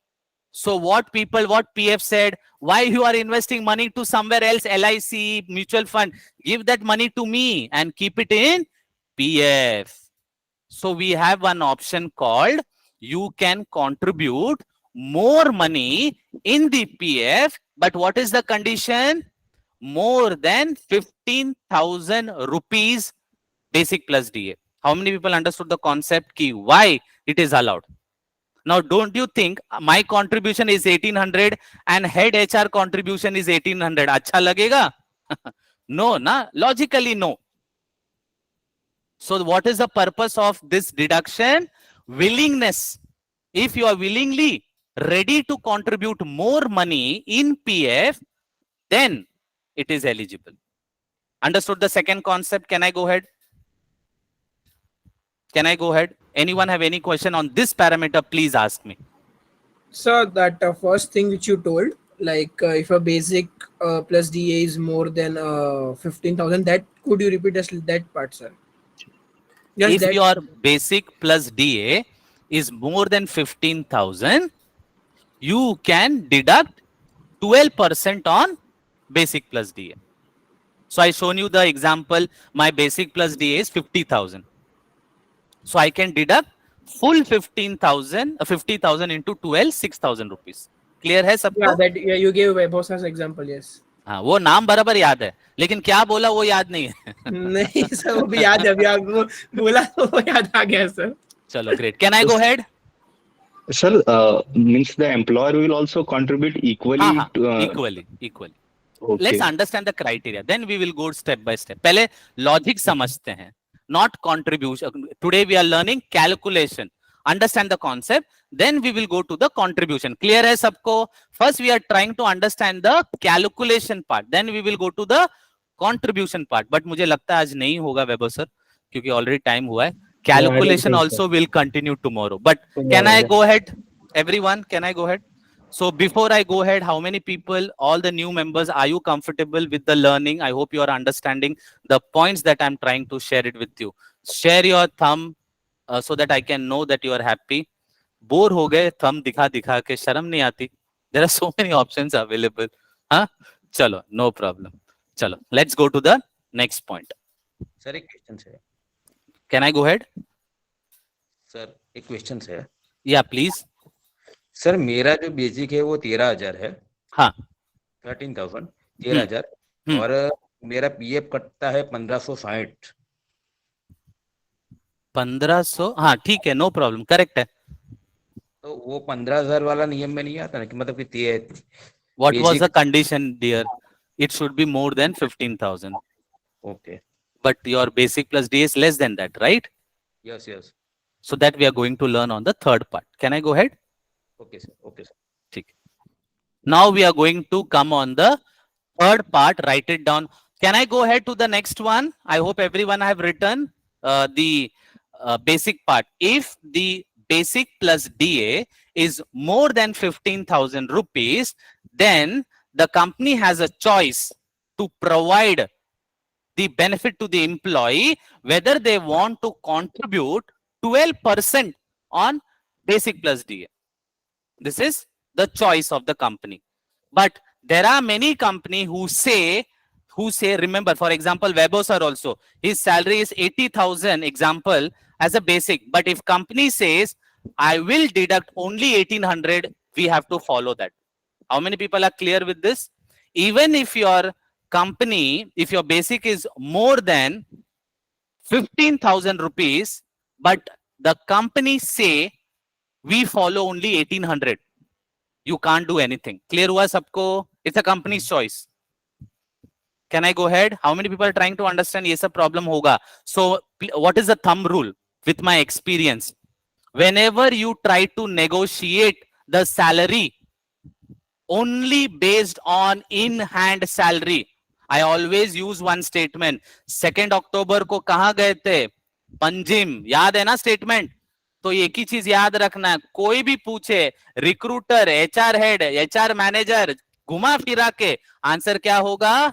So what PF said, why you are investing money to somewhere else, LIC, mutual fund, give that money to me and keep it in PF. So we have one option called you can contribute more money in the PF, but what is the condition? More than 15,000 rupees basic plus DA. How many people understood the concept key? Why it is allowed? Now, don't you think my contribution is 1800 and head HR contribution is 1800? Acha lagega? No, na? Logically, no. So what is the purpose of this deduction? Willingness. If you are willingly ready to contribute more money in PF, then it is eligible. Understood the second concept? Can I go ahead? Can I go ahead? Anyone have any question on this parameter? Please ask me. So that first thing which you told, like if a basic plus DA is more than 15,000, that could you repeat us that part, sir? Just If that. your basic plus DA is more than 15,000, you can deduct 12% on basic plus DA. So I shown you the example. My basic plus DA is 50,000. So I can deduct full 15,000, 50,000 into 12, 6,000 rupees. Clear है सबको? Yeah, that yeah, you gave Bosa's example, yes. हाँ, वो नाम बराबर याद है, लेकिन क्या बोला वो याद नहीं है. नहीं सर, वो भी याद है, अभी आपको बोला तो वो याद आ गया सर. चलो, great. Can I go ahead? Sir, means the employer will also contribute equally to, equally. Okay. Let's understand the criteria. Then we will go step by step. पहले logic समझते हैं. Not contribution. Today we are learning calculation. Understand the concept. Then we will go to the contribution. Clear है सबको? First we are trying to understand the calculation part. Then we will go to the contribution part. But मुझे लगता है आज नहीं होगा weber sir, क्योंकि already time हुआ है. Calculation also will continue tomorrow. But can I go ahead? Everyone, can I go ahead? So before I go ahead, how many people, all the new members, are you comfortable with the learning? I hope you are understanding the points that I'm trying to share it with you. Share your thumb so that I can know that you are happy. Bore ho gaye, thumb dikha ke sharam nahi aati. There are so many options available. Huh? Chalo, no problem. Chalo, let's go to the next point. Sir एक question है. Can I go ahead? Sir एक question है. Yeah, please. Sir मेरा जो basic है वो 13,000 है. हाँ. 13,000, 13,000 और मेरा पीएफ कटता है 1560. 1500, हाँ ठीक है, नो प्रॉब्लम, करेक्ट है. तो वो 15,000 वाला नियम में नहीं आता ना, कि मतलब कि What was the condition, dear? It should be more than 15,000. Okay. But your basic plus D is less than that, right? Yes, yes. So that we are going to learn on the third part. Can I go ahead? Okay, sir. Okay, sir. ठीक. Now we are going to come on the third part. Write it down. Can I go ahead to the next one? I hope everyone have written the basic part. If the basic plus DA is more than 15,000 rupees, then the company has a choice to provide the benefit to the employee, whether they want to contribute 12% on basic plus DA. This is the choice of the company. But there are many companies who say, remember, for example, Webo sir also, his salary is 80,000, example, as a basic. But if company says, I will deduct only 1,800, we have to follow that. How many people are clear with this? Even if your company, if your basic is more than 15,000 rupees, but the company say, we follow only 1,800. You can't do anything. Clear hua sabko? It's a company's choice. Can I go ahead? How many people are trying to understand? Yes, a problem hoga. So what is the thumb rule with my experience? Whenever you try to negotiate the salary only based on in-hand salary, I always use one statement. 2nd October ko kahan gaye the? Panjim, याद है ना statement? तो एक ही चीज याद रखना है, कोई भी पूछे recruiter, HR head, HR manager, घुमा फिरा के आंसर क्या होगा?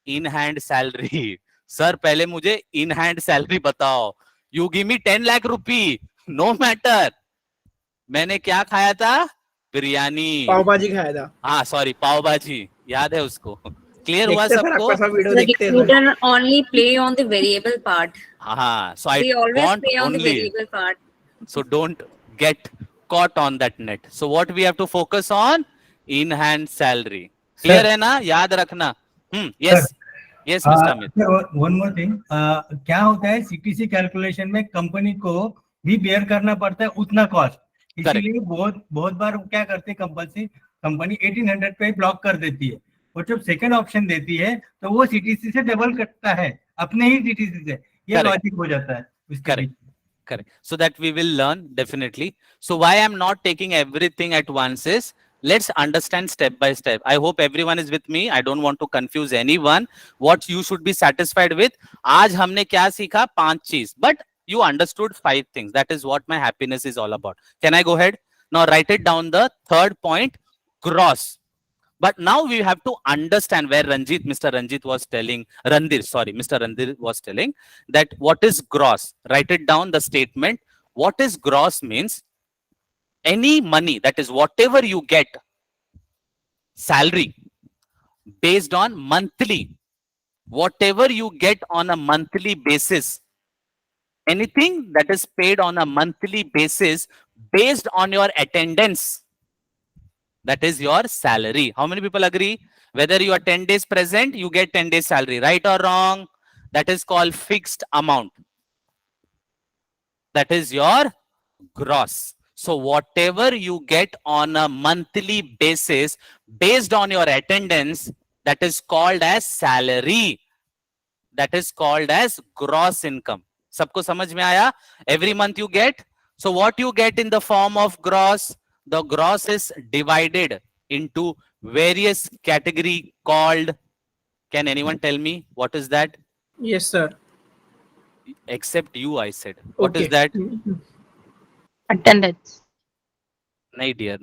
इन हैंड सैलरी। सर पहले मुझे इन हैंड सैलरी बताओ, you give me 10 lakh rupee, no matter. मैंने क्या खाया था? बिरयानी, पाव भाजी खाया था। हाँ सॉरी, पाव भाजी, याद है उसको। क्लियर हुआ देखते सर, सबको? आपका सब वीडियो The देखते हैं recruiter only play on the variable part. हाँ, so I They always want play on the only, variable part. so don't get caught on that net. So what we have to focus on? In hand salary. Clear है ना? याद रखना। Yes, yes, Mr. Amit. One more thing, क्या होता है CTC calculation में company को भी बेयर करना पड़ता है उतना कॉस्ट, इसीलिए बहुत बहुत बार क्या करते हैं कंपनी 1800 पे ब्लॉक कर देती है, और जब सेकंड ऑप्शन देती है तो वो सीटीसी से डबल कटता है, अपने ही सीटीसी से। ये लॉजिक हो जाता है उसके बीच। Correct. So that we will learn definitely. So why I'm not taking everything at once is, let's understand step by step. I hope everyone is with me. I don't want to confuse anyone. What you should be satisfied with. आज हमने क्या सीखा? 5 चीज. But you understood 5 things. That is what my happiness is all about. Can I go ahead? Now write it down, the third point, gross. But now we have to understand where Mr. Ranjit was telling, Mr. Randir was telling that what is gross. Write it down, the statement. What is gross means any money, that is whatever you get, salary, based on monthly, whatever you get on a monthly basis, anything that is paid on a monthly basis based on your attendance, that is your salary. How many people agree? Whether you are 10 days present, you get 10 days salary, right or wrong? That is called fixed amount. That is your gross. So whatever you get on a monthly basis based on your attendance, that is called as salary. That is called as gross income. सबको समझ में आया? Every month you get. So what you get in the form of gross? The gross is divided into various category called, can anyone tell me what is that? Yes, sir. Except you, I said. What is that? Attendance. No, dear.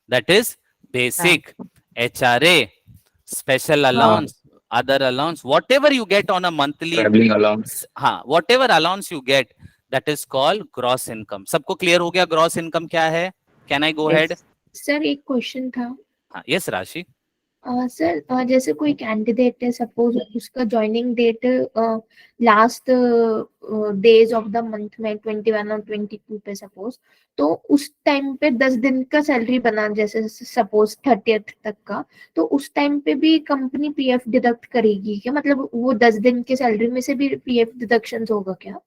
That is basic, HRA, special allowance, other allowance, whatever you get on a monthly. Traveling allowance. Whatever allowance you get, that is called gross income. सबको clear हो गया gross income क्या है? Can I go ahead? Sir एक question था। Yes, Rashi. सर जैसे कोई कैंडिडेट है, सपोज उसका joining date last days of the month में 21 और 22 पे सपोज, तो उस टाइम पे 10 दिन का सैलरी बना, जैसे सपोज 30th तक का, तो उस टाइम पे भी कंपनी पीएफ डिडक्ट करेगी क्या? मतलब वो 10 दिन के सैलरी में से भी पीएफ डिडक्शन होगा क्या?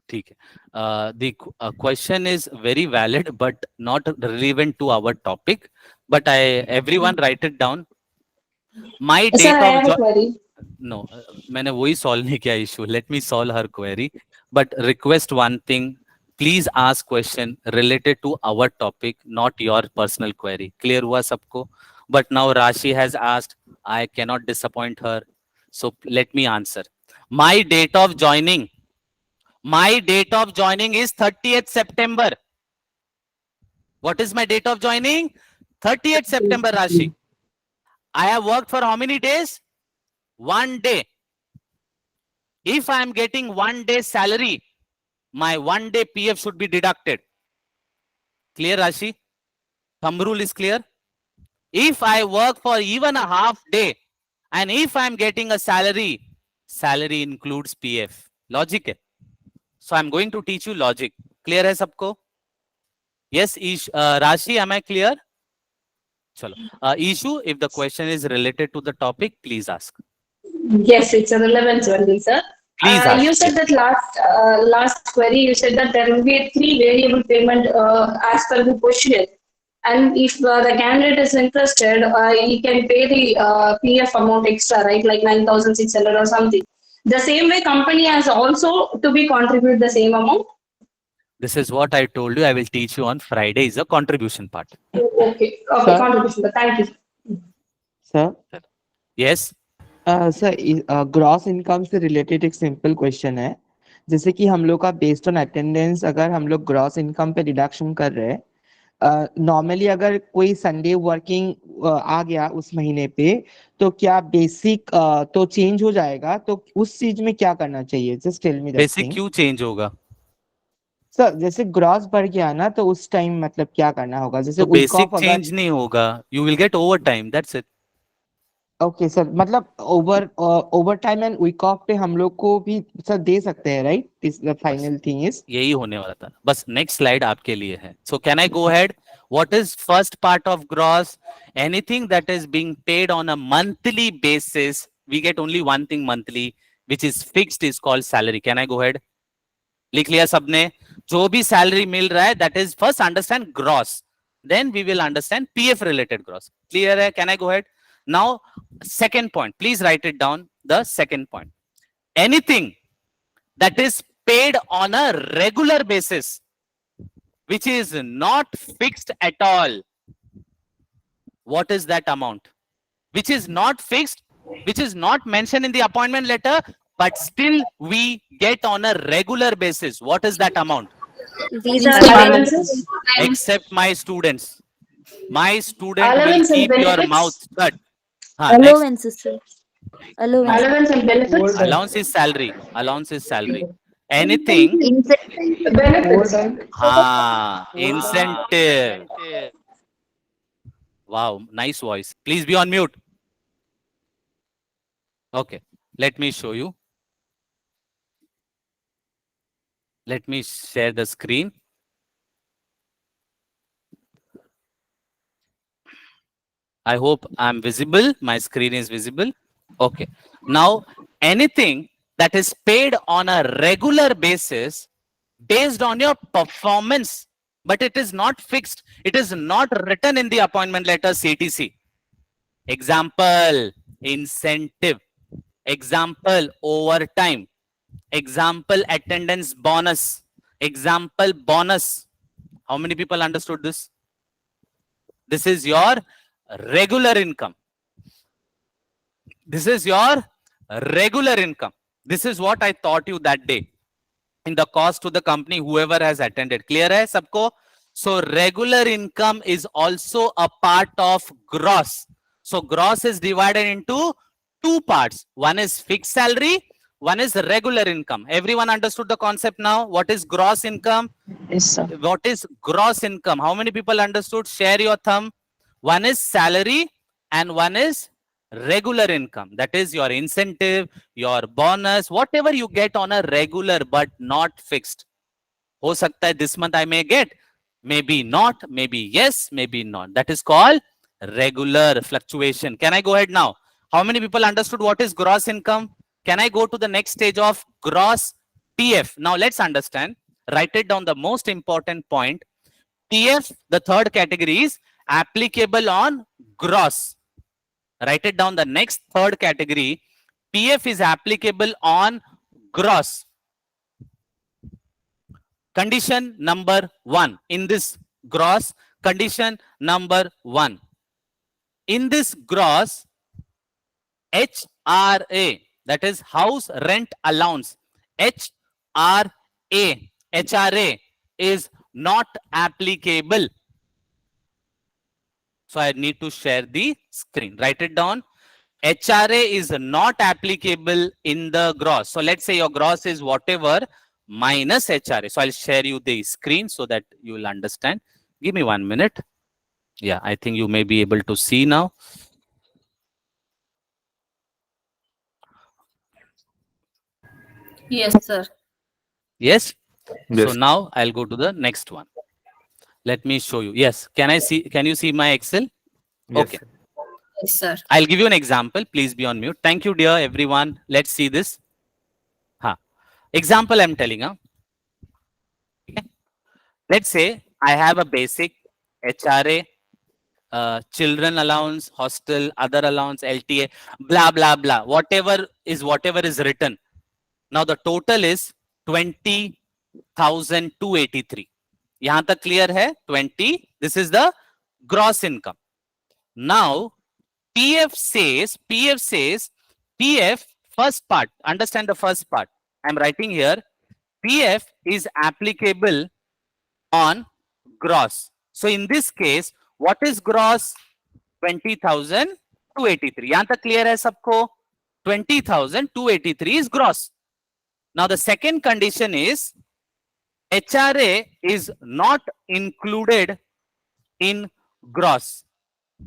ठीक है. The question is very valid but not relevant to our topic. But everyone write it down. My date of no, मैंने वही solve नहीं किया issue. Let me solve her query. But request one thing. Please ask question related to our topic, not your personal query. Clear हुआ सबको? But now Rashi has asked. I cannot disappoint her. So let me answer. My date of joining. My date of joining is 30th September. What is my date of joining? 30th September, Rashi. I have worked for how many days? 1 day. If I am getting 1 day salary, my 1 day PF should be deducted. Clear, Rashi? Thumb rule is clear? If I work for even a half day, and if I am getting a salary, salary includes PF. Logic है. So I'm going to teach you logic. Clear है सबको? Yes, Rashi, am I clear? Chalo. Ishu, if the question is related to the topic, please ask. Yes, it's a relevant one, sir. Please ask. You said that last query, you said that there will be a 3 variable payment as per the questionnaire. And if the candidate is interested, he can pay the PF amount extra, right? Like 9,600 or something. The same way company has also to be contribute the same amount. This is what I told you. I will teach you on Friday is a contribution part. Okay, contribution. Thank you. Sir? Yes. Sir gross income से related एक simple question है, जैसे कि हम लोग का based on attendance अगर हम लोग ग्रॉस इनकम पे डिडक्शन कर रहे हैं, नॉर्मली अगर कोई संडे वर्किंग आ गया उस महीने पे, तो क्या बेसिक तो चेंज हो जाएगा, तो उस चीज में क्या करना चाहिए? Just tell me that basic thing क्यों चेंज होगा? सर। जैसे ग्रॉस बढ़ गया ना, तो उस टाइम मतलब क्या करना होगा? जैसे तो वीक बेसिक ऑफ अगर चेंज नहीं होगा, you will get overtime, that's it. Okay sir, मतलब overtime and week off पे हम लोग को भी सर दे सकते हैं, right? This the final thing is यही होने वाला था। बस नेक्स्ट स्लाइड आपके लिए है। So can I go head? What is first part of gross? Anything that is being paid on a monthly basis, we get only one thing monthly which is fixed, is called salary. Can I go head? लिख लिया सबने? जो भी salary मिल रहा है, that is first understand gross, then we will understand PF related gross. Clear है? Can I go head? Now second point, please write it down. The second point, anything that is paid on a regular basis which is not fixed at all. What is that amount? Which is not fixed, which is not mentioned in the appointment letter, but still we get on a regular basis. What is that amount? These are Allowances. Except my students. My student will Allowance and keep your benefits. mouth shut. Next. Allowances, sir. Allowance. Allowance and benefits. Allowance is salary. Allowance is salary. Anything. Benefits. Incentive. Wow, nice voice. Please be on mute. Okay, let me show you. Let me share the screen. I hope I'm visible. My screen is visible. Okay. Now, anything that is paid on a regular basis based on your performance, but it is not fixed. It is not written in the appointment letter CTC. Example, incentive. Example, overtime. Example, attendance bonus. Example, bonus. How many people understood this? This is your regular income. This is your regular income. This is what I taught you that day in the cost to the company, whoever has attended. Clear hai sabko? So regular income is also a part of gross. So gross is divided into two parts. One is fixed salary, one is regular income. Everyone understood the concept now? What is gross income? Yes, sir. What is gross income? How many people understood? Share your thumb. One is salary and one is regular income. That is your incentive, your bonus, whatever you get on a regular but not fixed. Ho sakta hai this month I may get, maybe not, maybe yes, maybe not. That is called regular fluctuation. Can I go ahead now? How many people understood what is gross income? Can I go to the next stage of gross PF? Now let's understand. Write it down, the most important point. PF, the third category, is applicable on gross. Write it down, the next third category. PF is applicable on gross. Condition number 1 in this gross. Condition number 1 in this gross, HRA, that is house rent allowance, HRA is not applicable. So I need to share the screen. Write it down. HRA is not applicable in the gross. So let's say your gross is whatever minus HRA. So I'll share you the screen so that you will understand. Give me 1 minute. Yeah, I think you may be able to see now. Yes, sir. Yes? Yes. So now I'll go to the next one. Let me show you. Yes. Can you see my Excel? Yes, Okay. Yes, sir. I'll give you an example. Please be on mute. Thank you, dear everyone. Let's see this. Example I'm telling. Okay. Let's say I have a basic HRA, children allowance, hostel, other allowance, LTA, blah, blah, blah. Whatever is written. Now the total is 20,283. Yahan tak clear hai? 20. This is the gross income. Now PF says PF, first part, understand the first part. I'm writing here, PF is applicable on gross. So in this case, what is gross? 20,283. यहाँ तक clear है सबको? 20,283 is gross. Now the second condition is HRA is not included in gross.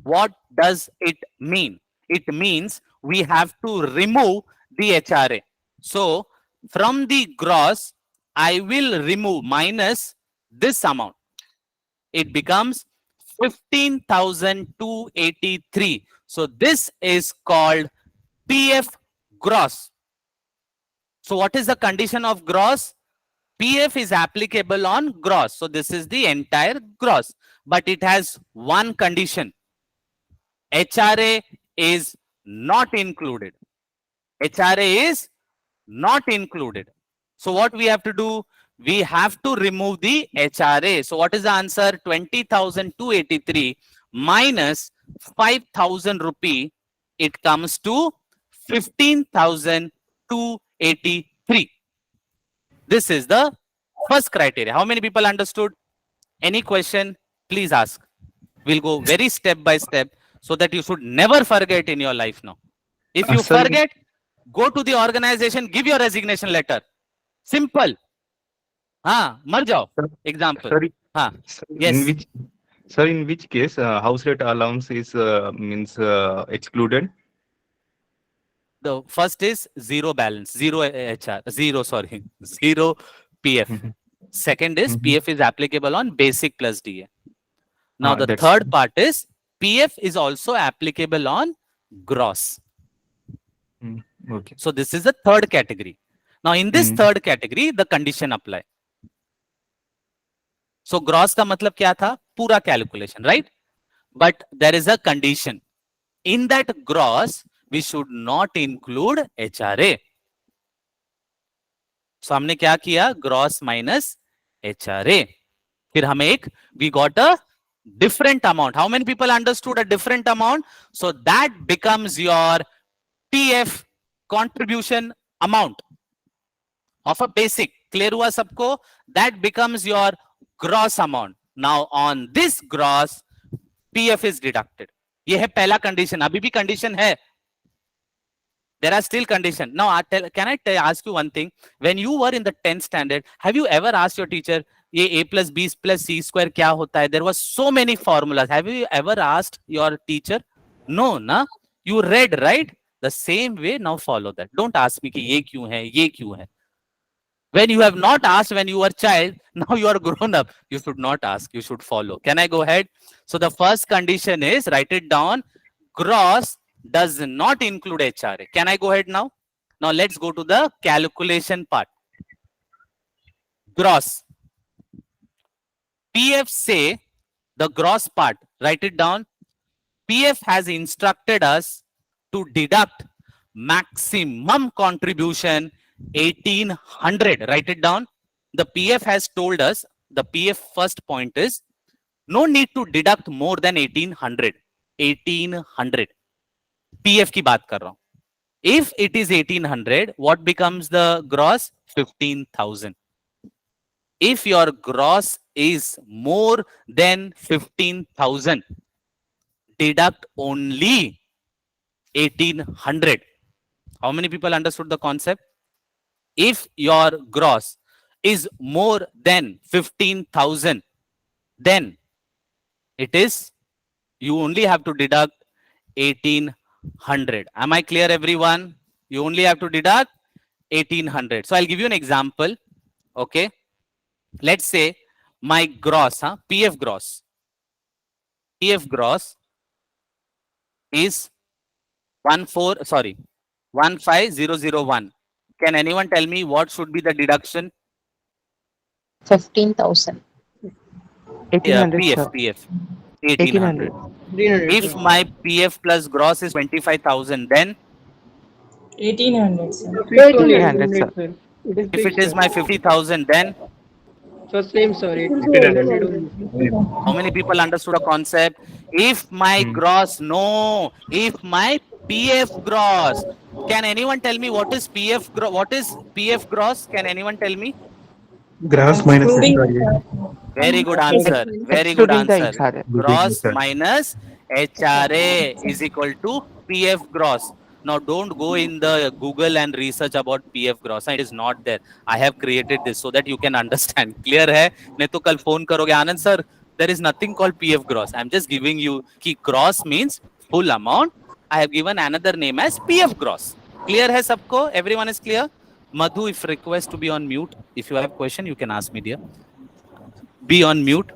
What does it mean? It means we have to remove the HRA. So from the gross, I will remove minus this amount. It becomes 15,283. So this is called PF gross. So what is the condition of gross? PF is applicable on gross. So this is the entire gross. But it has one condition. HRA is not included. HRA is not included. So what we have to do? We have to remove the HRA. So what is the answer? 20,283 minus 5,000 rupee. It comes to 15,283. This is the first criteria. How many people understood? Any question? Please ask. We'll go very step by step so that you should never forget in your life now. If you forget, go to the organization, give your resignation letter. Simple. मर जाओ. Example. Yes. In which case house rent allowance is means excluded? The first is zero balance, zero PF. Second is PF is applicable on basic plus DA. Now the third part is PF is also applicable on gross. Okay. So this is the third category. Now in this third category, the condition apply. So gross का मतलब क्या था? पूरा calculation, right? But there is a condition. In that gross, we should not include HRA. So हमने क्या किया? Gross minus HRA. फिर हमें एक, we got a different amount. How many people understood a different amount? So that becomes your PF contribution amount of a basic. Clear हुआ सबको? That becomes your gross amount. Now on this gross, PF is deducted. ये है पहला condition. अभी भी condition है. There are still condition. Now, can I ask you one thing? When you were in the 10th standard, have you ever asked your teacher, ये A plus B plus C square क्या होता है? There was so many formulas. Have you ever asked your teacher? No, na? You read, right? The same way, now follow that. Don't ask me कि ये क्यों है, ये क्यों है. When you have not asked when you were child, now you are grown up. You should not ask, you should follow. Can I go ahead? So the first condition is, write it down, gross does not include HRA. Can I go ahead now? Now let's go to the calculation part. Gross. PF say the gross part, write it down. PF has instructed us to deduct maximum contribution 1800. Write it down. The PF has told us, the PF first point is, no need to deduct more than 1800. 1800. PF की बात कर रहा हूं. If it is 1800, what becomes the gross? 15,000. If your gross is more than 15,000, deduct only 1800. How many people understood the concept? If your gross is more than 15,000, then it is, you only have to deduct 1800. Am I clear, everyone? You only have to deduct 1800. So I'll give you an example. Okay. Let's say my gross, PF gross. PF gross is 15001. Can anyone tell me what should be the deduction? 15,000. 1800. PF. 1800. If my PF plus gross is 25,000, then 1800, sir. 1800, sir. If it is my 50,000, then So same, sir. 1800. how many people understood the concept? If my gross, no. If my PF gross Can anyone tell me what is PF what is PF gross? Can anyone tell me? Gross minus HRA. Very good answer. Very good Excluding the answer. HRA. Gross minus HRA is equal to PF gross. Now don't go in the Google and research about PF gross. It is not there. I have created this so that you can understand. Clear है? नहीं तो कल phone करोगे आनंद sir. There is nothing called PF gross. I'm just giving you कि gross means full amount. I have given another name as PF gross. Clear है सबको? Everyone is clear? Madhu, if request to be on mute. If you have question, you can ask me dear. Be on mute.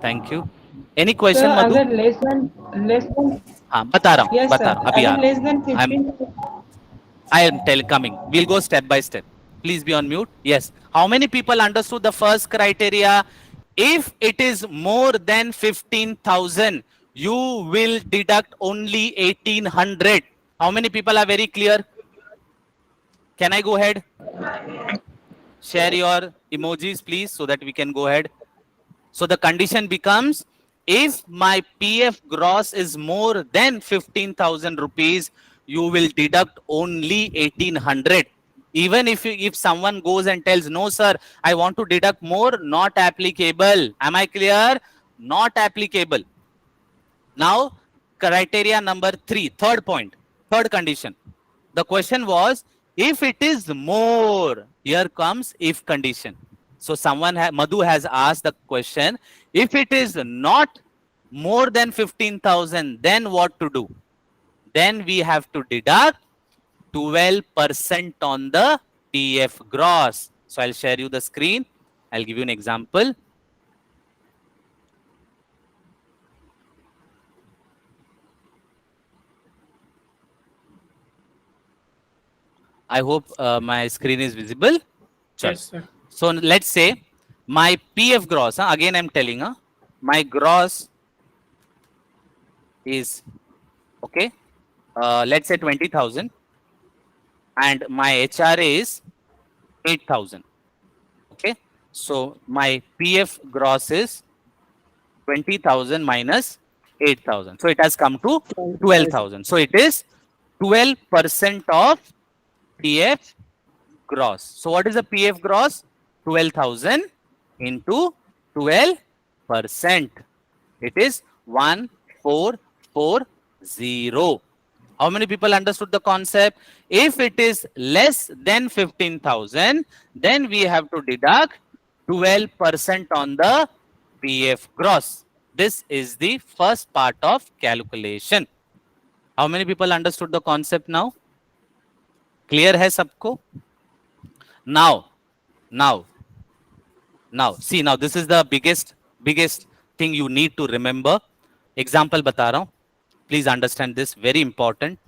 Thank you. Any question, Madhu? अगर less than हाँ बता रहा हूँ yes बता sir रहा हूँ अभी अगर less than 15 I am coming. We'll go step by step. Please be on mute. Yes. How many people understood the first criteria? If it is more than 15,000, you will deduct only 1,800. How many people are very clear? Can I go ahead? Share your emojis, please, so that we can go ahead. So the condition becomes, if my PF gross is more than 15,000 rupees, you will deduct only 1,800. Even if someone goes and tells, no, sir, I want to deduct more, not applicable. Am I clear? Not applicable. Now, criteria number 3, third point, third condition. The question was, if it is more, here comes if condition. So Madhu has asked the question, if it is not more than 15,000, then what to do? Then we have to deduct 12% on the PF gross. So I'll share you the screen. I'll give you an example. I hope my screen is visible. Yes, sir. So let's say my PF gross, again I'm telling, my gross is, okay, let's say 20,000 and my HRA is 8,000. Okay, so my PF gross is 20,000 minus 8,000. So it has come to 12,000. So it is 12% of PF gross. So what is the PF gross? 12,000 into 12%. It is 1440. How many people understood the concept? If it is less than 15,000, then we have to deduct 12% on the PF gross. This is the first part of calculation. How many people understood the concept now? Clear hai sabko? Now, see, now this is the biggest thing you need to remember. Example bata raha hu. Please understand this, very important.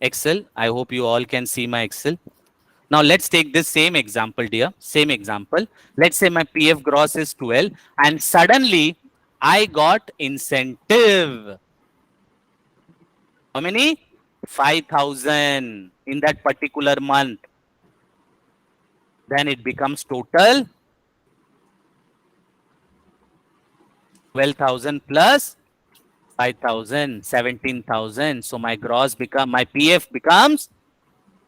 Excel, I hope you all can see my Excel. Now let's take this same example, dear. Same example. Let's say my PF gross is 12 and suddenly I got incentive. How many? 5,000 in that particular month. Then it becomes total 12,000 plus 5,000, 17,000. So my PF becomes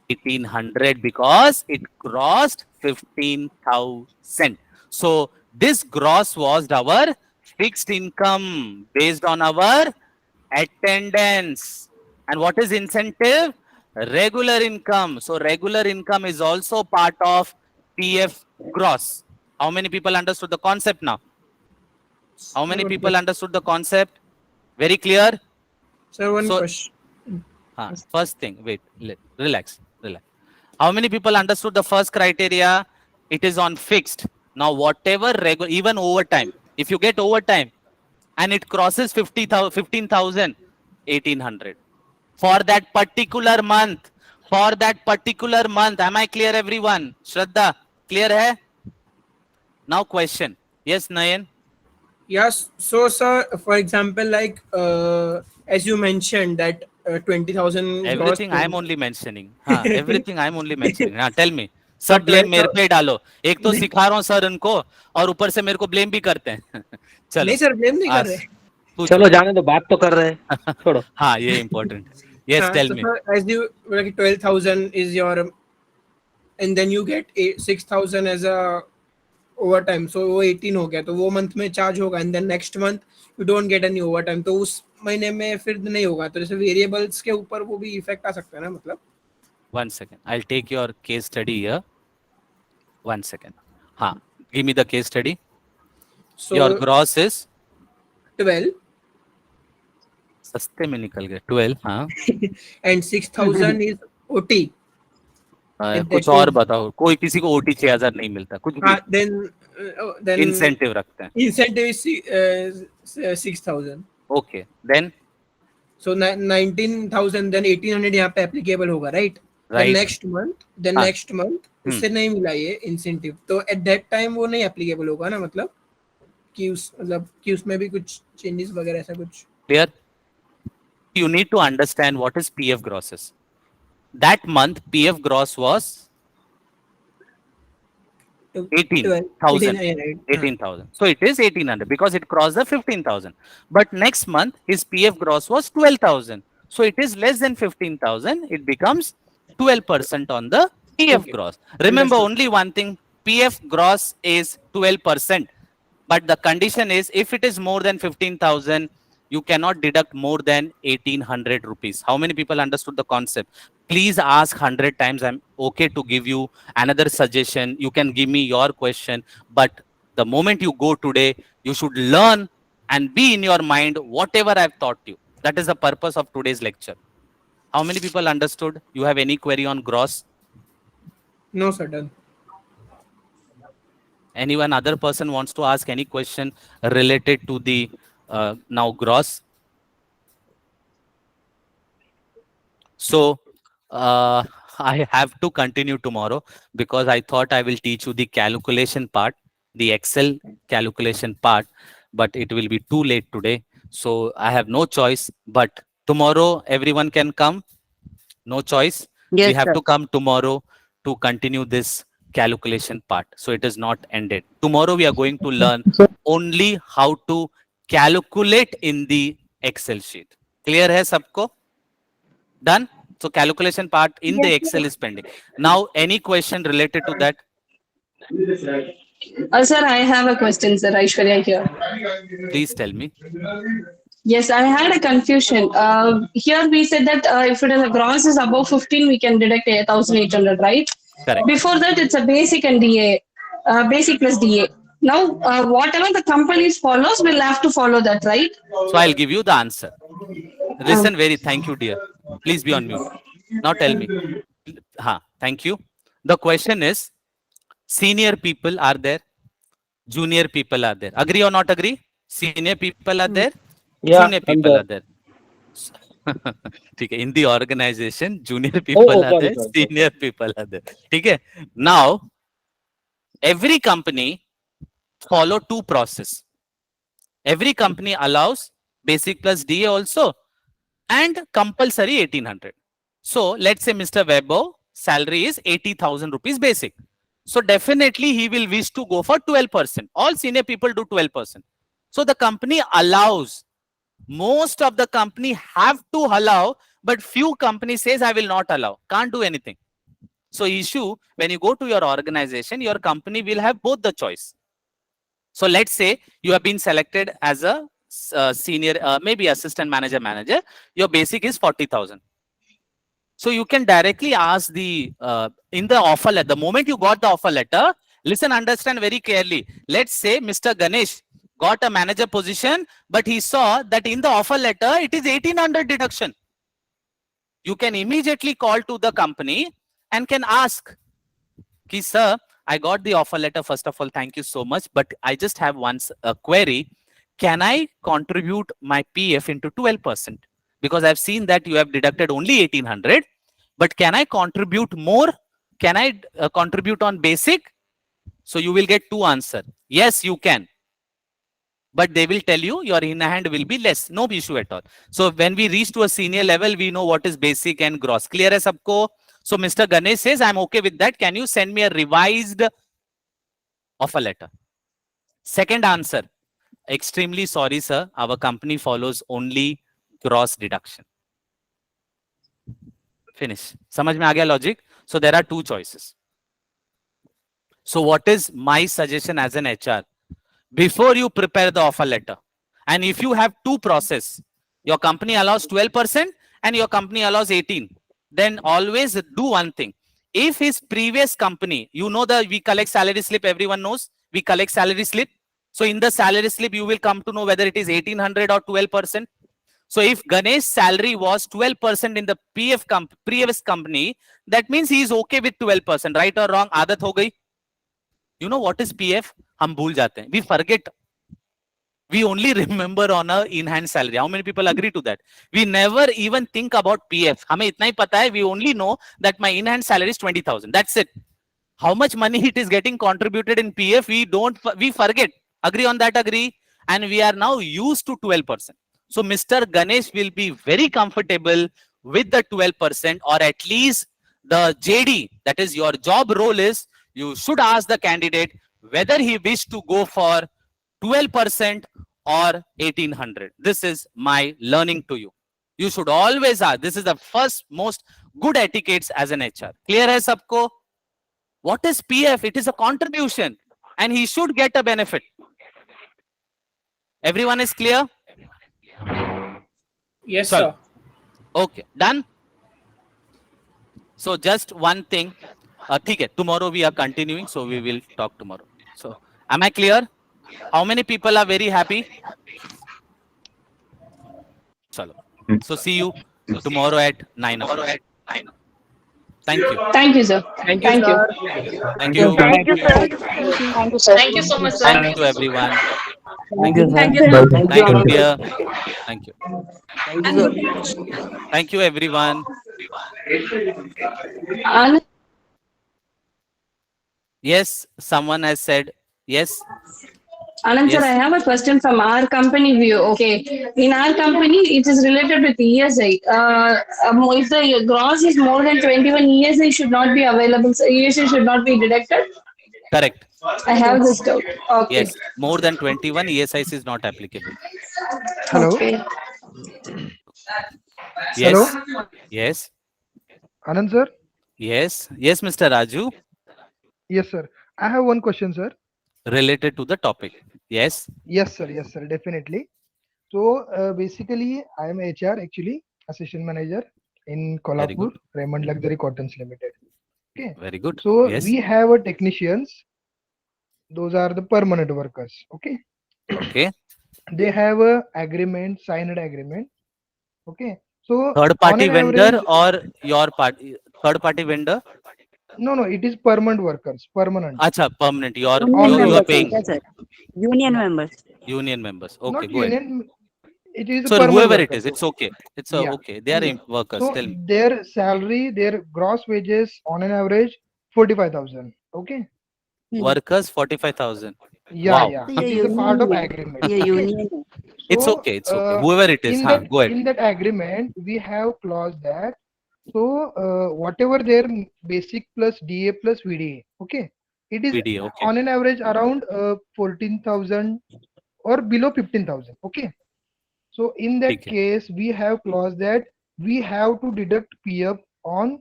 1,800 because it crossed 15,000. So this gross was our fixed income based on our attendance. And what is incentive? Regular income. So regular income is also part of PF gross. How many people understood the concept now? How many people understood the concept? Very clear? Sir, one question. First thing, wait, relax. How many people understood the first criteria? It is on fixed. Now, whatever regular, even overtime, if you get overtime and it crosses 15,000, 1,800. For that particular month, am I clear, everyone? Shraddha, clear hai? Now question. Yes, Nayan? Yes. So, sir, for example, like as you mentioned that 20,000. Everything I am only mentioning. Everything I am only mentioning. Tell me. सब blame मेरे पे डालो. एक तो सिखा रहा हूँ sir उनको और ऊपर से मेरे को blame भी करते हैं. चलो. नहीं सर, blame नहीं कर रहे. चलो जाने दो, बात तो कर रहे हैं. छोड़ो. हाँ, ये important. Yes, tell so me. sir, as you like 12,000 is your, and then you get 6,000 as a overtime, so वो 18 हो गया, तो वो मंथ में चार्ज होगा, and then next month you don't get any overtime, तो उस महीने में फिर नहीं होगा, तो जैसे वेरिएबल्स के ऊपर वो भी इफेक्ट आ सकता है ना, मतलब. 1 second. I'll take your case study here. 1 second. Give me the case study. So your gross is 12. सस्ते में निकल गए 12. हाँ. And 6,000 is OT. कुछ और बताओ. कोई किसी को OT 6,000 नहीं मिलता. कुछ भी. Then इंसेंटिव रखते हैं. Incentive is 6,000. Okay. Then so 19,000, then 1,800 यहाँ पे applicable होगा, right? Right. Then next month उससे नहीं मिला ये incentive, तो at that time वो नहीं applicable होगा ना, मतलब कि उसमें भी कुछ changes वगैरह ऐसा कुछ. Clear? You need to understand what is PF gross is. That month PF gross was 18,000. 18,000. So it is 1,800 because it crossed the 15,000. But next month his PF gross was 12,000. So it is less than 15,000. It becomes 12% on the PF gross. Remember only one thing, PF gross is 12%. But the condition is if it is more than 15,000, you cannot deduct more than 1,800 rupees. How many people understood the concept? Please ask 100 times. I'm okay to give you another suggestion. You can give me your question. But the moment you go today, you should learn and be in your mind whatever I've taught you. That is the purpose of today's lecture. How many people understood? You have any query on gross? No, sir, done. Anyone other person wants to ask any question related to the now gross? So I have to continue tomorrow because I thought I will teach you the calculation part, the Excel calculation part, but it will be too late today. So I have no choice, but tomorrow everyone can come. No choice. Yes, we have sir. to come tomorrow to continue this calculation part. So it is not ended. Tomorrow we are going to learn only how to calculate in the Excel sheet. Clear hai sabko? Done? So calculation part in the Excel is pending. Now any question related to that? Sir, I have a question, sir. Aishwarya here. Please tell me. Yes, I had a confusion. Here we said that if it is a gross is above 15, we can deduct 1,800, right? Correct. Before that, it's a basic and DA, basic plus DA. Now, whatever the companies follows, we'll have to follow that, right? So I'll give you the answer. Listen thank you, dear. Please be on mute. Now tell me. Thank you. The question is, senior people are there, junior people are there. Agree or not agree? Senior people are there, junior people are there. In the organization, junior people are there, senior people are there. Now, every company follow two process. Every company allows basic plus DA also and compulsory 1,800. So let's say Mr. Webo salary is 80,000 rupees basic. So definitely he will wish to go for 12%. All senior people do 12%. So the company allows. Most of the company have to allow, but few companies says I will not allow. Can't do anything. So issue, when you go to your organization, your company will have both the choice. So let's say you have been selected as a senior, maybe assistant manager. Your basic is 40,000. So you can directly ask the in the offer letter. The moment you got the offer letter, listen, understand very clearly. Let's say Mr. Ganesh got a manager position, but he saw that in the offer letter it is 1,800 deduction. You can immediately call to the company and can ask, "Ki sir, I got the offer letter. First of all, thank you so much, but I just have one query. Can I contribute my PF into 12%? Because I've seen that you have deducted only 1,800, but can I contribute more? Can I contribute on basic?" So you will get two answers. Yes, you can. But they will tell you your in hand will be less. No issue at all. So when we reach to a senior level, we know what is basic and gross. Clear hai sabko? So Mr. Ganesh says, I'm okay with that. Can you send me a revised offer letter? Second answer, extremely sorry, sir. Our company follows only gross deduction. Finish. समझ में आ गया logic? So there are two choices. So what is my suggestion as an HR? Before you prepare the offer letter, and if you have two process, your company allows 12% and your company allows 18, then always do one thing. If his previous company, you know that we collect salary slip, everyone knows we collect salary slip. So in the salary slip, you will come to know whether it is 1800 or 12%. So if Ganesh's salary was 12% in the previous company, that means he is okay with 12%, right or wrong? आदत हो गई. You know what is PF? हम भूल जाते हैं. We forget. We only remember on a in-hand salary. How many people agree to that? We never even think about PF. हमें इतना ही पता है. We only know that my in-hand salary is 20,000. That's it. How much money it is getting contributed in PF? We forget. Agree on that? Agree. And we are now used to 12%. So Mr. Ganesh will be very comfortable with the 12%, or at least the JD, that is your job role is, you should ask the candidate whether he wish to go for 12% or 1800. This is my learning to you. You should always ask. This is the first most good etiquettes as an HR. Clear hai sabko? What is PF? It is a contribution and he should get a benefit. Everyone is clear? Yes, sir. Okay, done. So just one thing. Okay, tomorrow we are continuing, so we will talk tomorrow. So am I clear? How many people are very happy? Chalo. So see you tomorrow at 9 o'clock. Thank you. Thank you, sir. Thank you, Thank you. sir. Thank you. Thank you, sir. Thank you, sir. Thank you so much, sir. Thank you, everyone. Thank you, sir. Thank you, sir. Thank you, dear. Thank you. Thank you, sir. Thank you, everyone. Anand, Yes, someone has said yes. Anand sir, Yes. I have a question from our company view. Okay, in our company, it is related with ESI. If the gross is more than 21, ESI should not be available. So ESI should not be deducted. Correct. I have this doubt. Okay. Yes, more than 21, ESIC is not applicable. Hello. Okay. Yes. Hello. Yes. Anand sir. Yes. Yes, Mr. Raju. Yes, sir. I have one question, sir. Related to the topic. Yes. Yes, sir. Yes, sir. Definitely. So basically, I am HR actually, assistant manager in Very Kolhapur, good. Raymond Luxury Cottons Limited. Okay. Very good. So Yes. we have a technicians. Those are the permanent workers. Okay. Okay. They have a agreement, signed agreement. Okay. So Third on party an vendor average, or your party? Third party vendor? no, it is permanent workers, permanent. Acha, permanent. Union On You are an members, paying. average. yes, sir. Union Yeah. members. Union members. Okay, Not go ahead. union. It is a So permanent whoever it workers. is, it's okay. It's Yeah. okay. They are Okay. workers. So Tell me. their salary, their gross wages on an average 45,000. Okay. Workers 45,000. Yeah, Wow. yeah. So It your is a part of union, agreement. your Okay. union. It's So okay. It's okay. Whoever it is. Go ahead. in that agreement, we have clause that whatever their basic plus DA plus VDA. Okay. It is VDA. Okay. on an average around 14,000 or below 15,000. Okay. So in that ठीक है. case, we have clause that we have to deduct PF on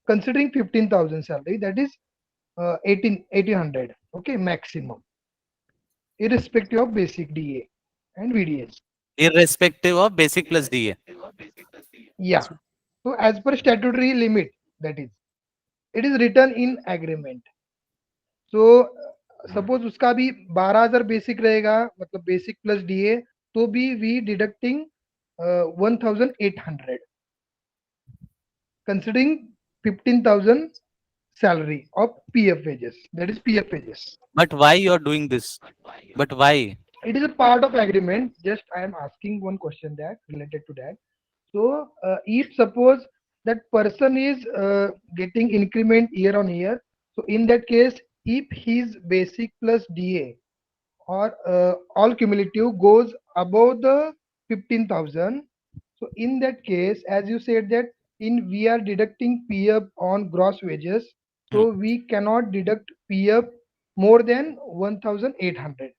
considering 15,000 salary, that is 1,800. Okay, maximum, irrespective of basic DA and VDS. Irrespective of basic plus DA. Yeah. So as per statutory limit, that is, it is written in agreement. So suppose उसका भी 12,000 basic रहेगा, मतलब basic plus DA, तो भी we deducting 1,800 considering 15,000 salary of PF wages, that is PF wages. But why you are doing this? But why? It is a part of agreement. Just I am asking one question that related to that. So if suppose that person is getting increment year on year, so in that case, if his basic plus DA or all cumulative goes above the 15,000, so in that case, as you said that in we are deducting PF on gross wages, so we cannot deduct PF more than 1,800.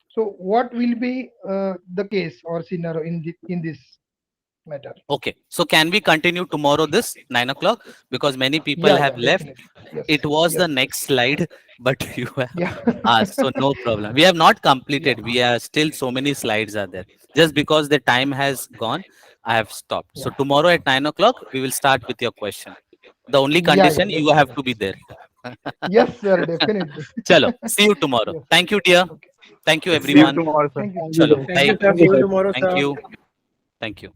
So what will be the case or scenario in this? matter. Okay, so can we continue tomorrow this 9 o'clock? Because many people Yeah, have yeah, left. definitely. Yes. It was the Yes. next slide, but you have Yeah. asked, so no problem. We have not completed. We are still, so many slides are there. Just because the time has gone, I have stopped. So Yeah. tomorrow at 9 o'clock, we will start with your question. The only Yeah, condition, yeah, you have to definitely. be there. Yes, sir, definitely. Chalo, see you tomorrow. Yes. Thank you, dear. Okay. Thank you, Yes, See you everyone. tomorrow, sir. Thank you. Chalo, Thank you, bye. sir. See you tomorrow, Thank sir. you. Thank you.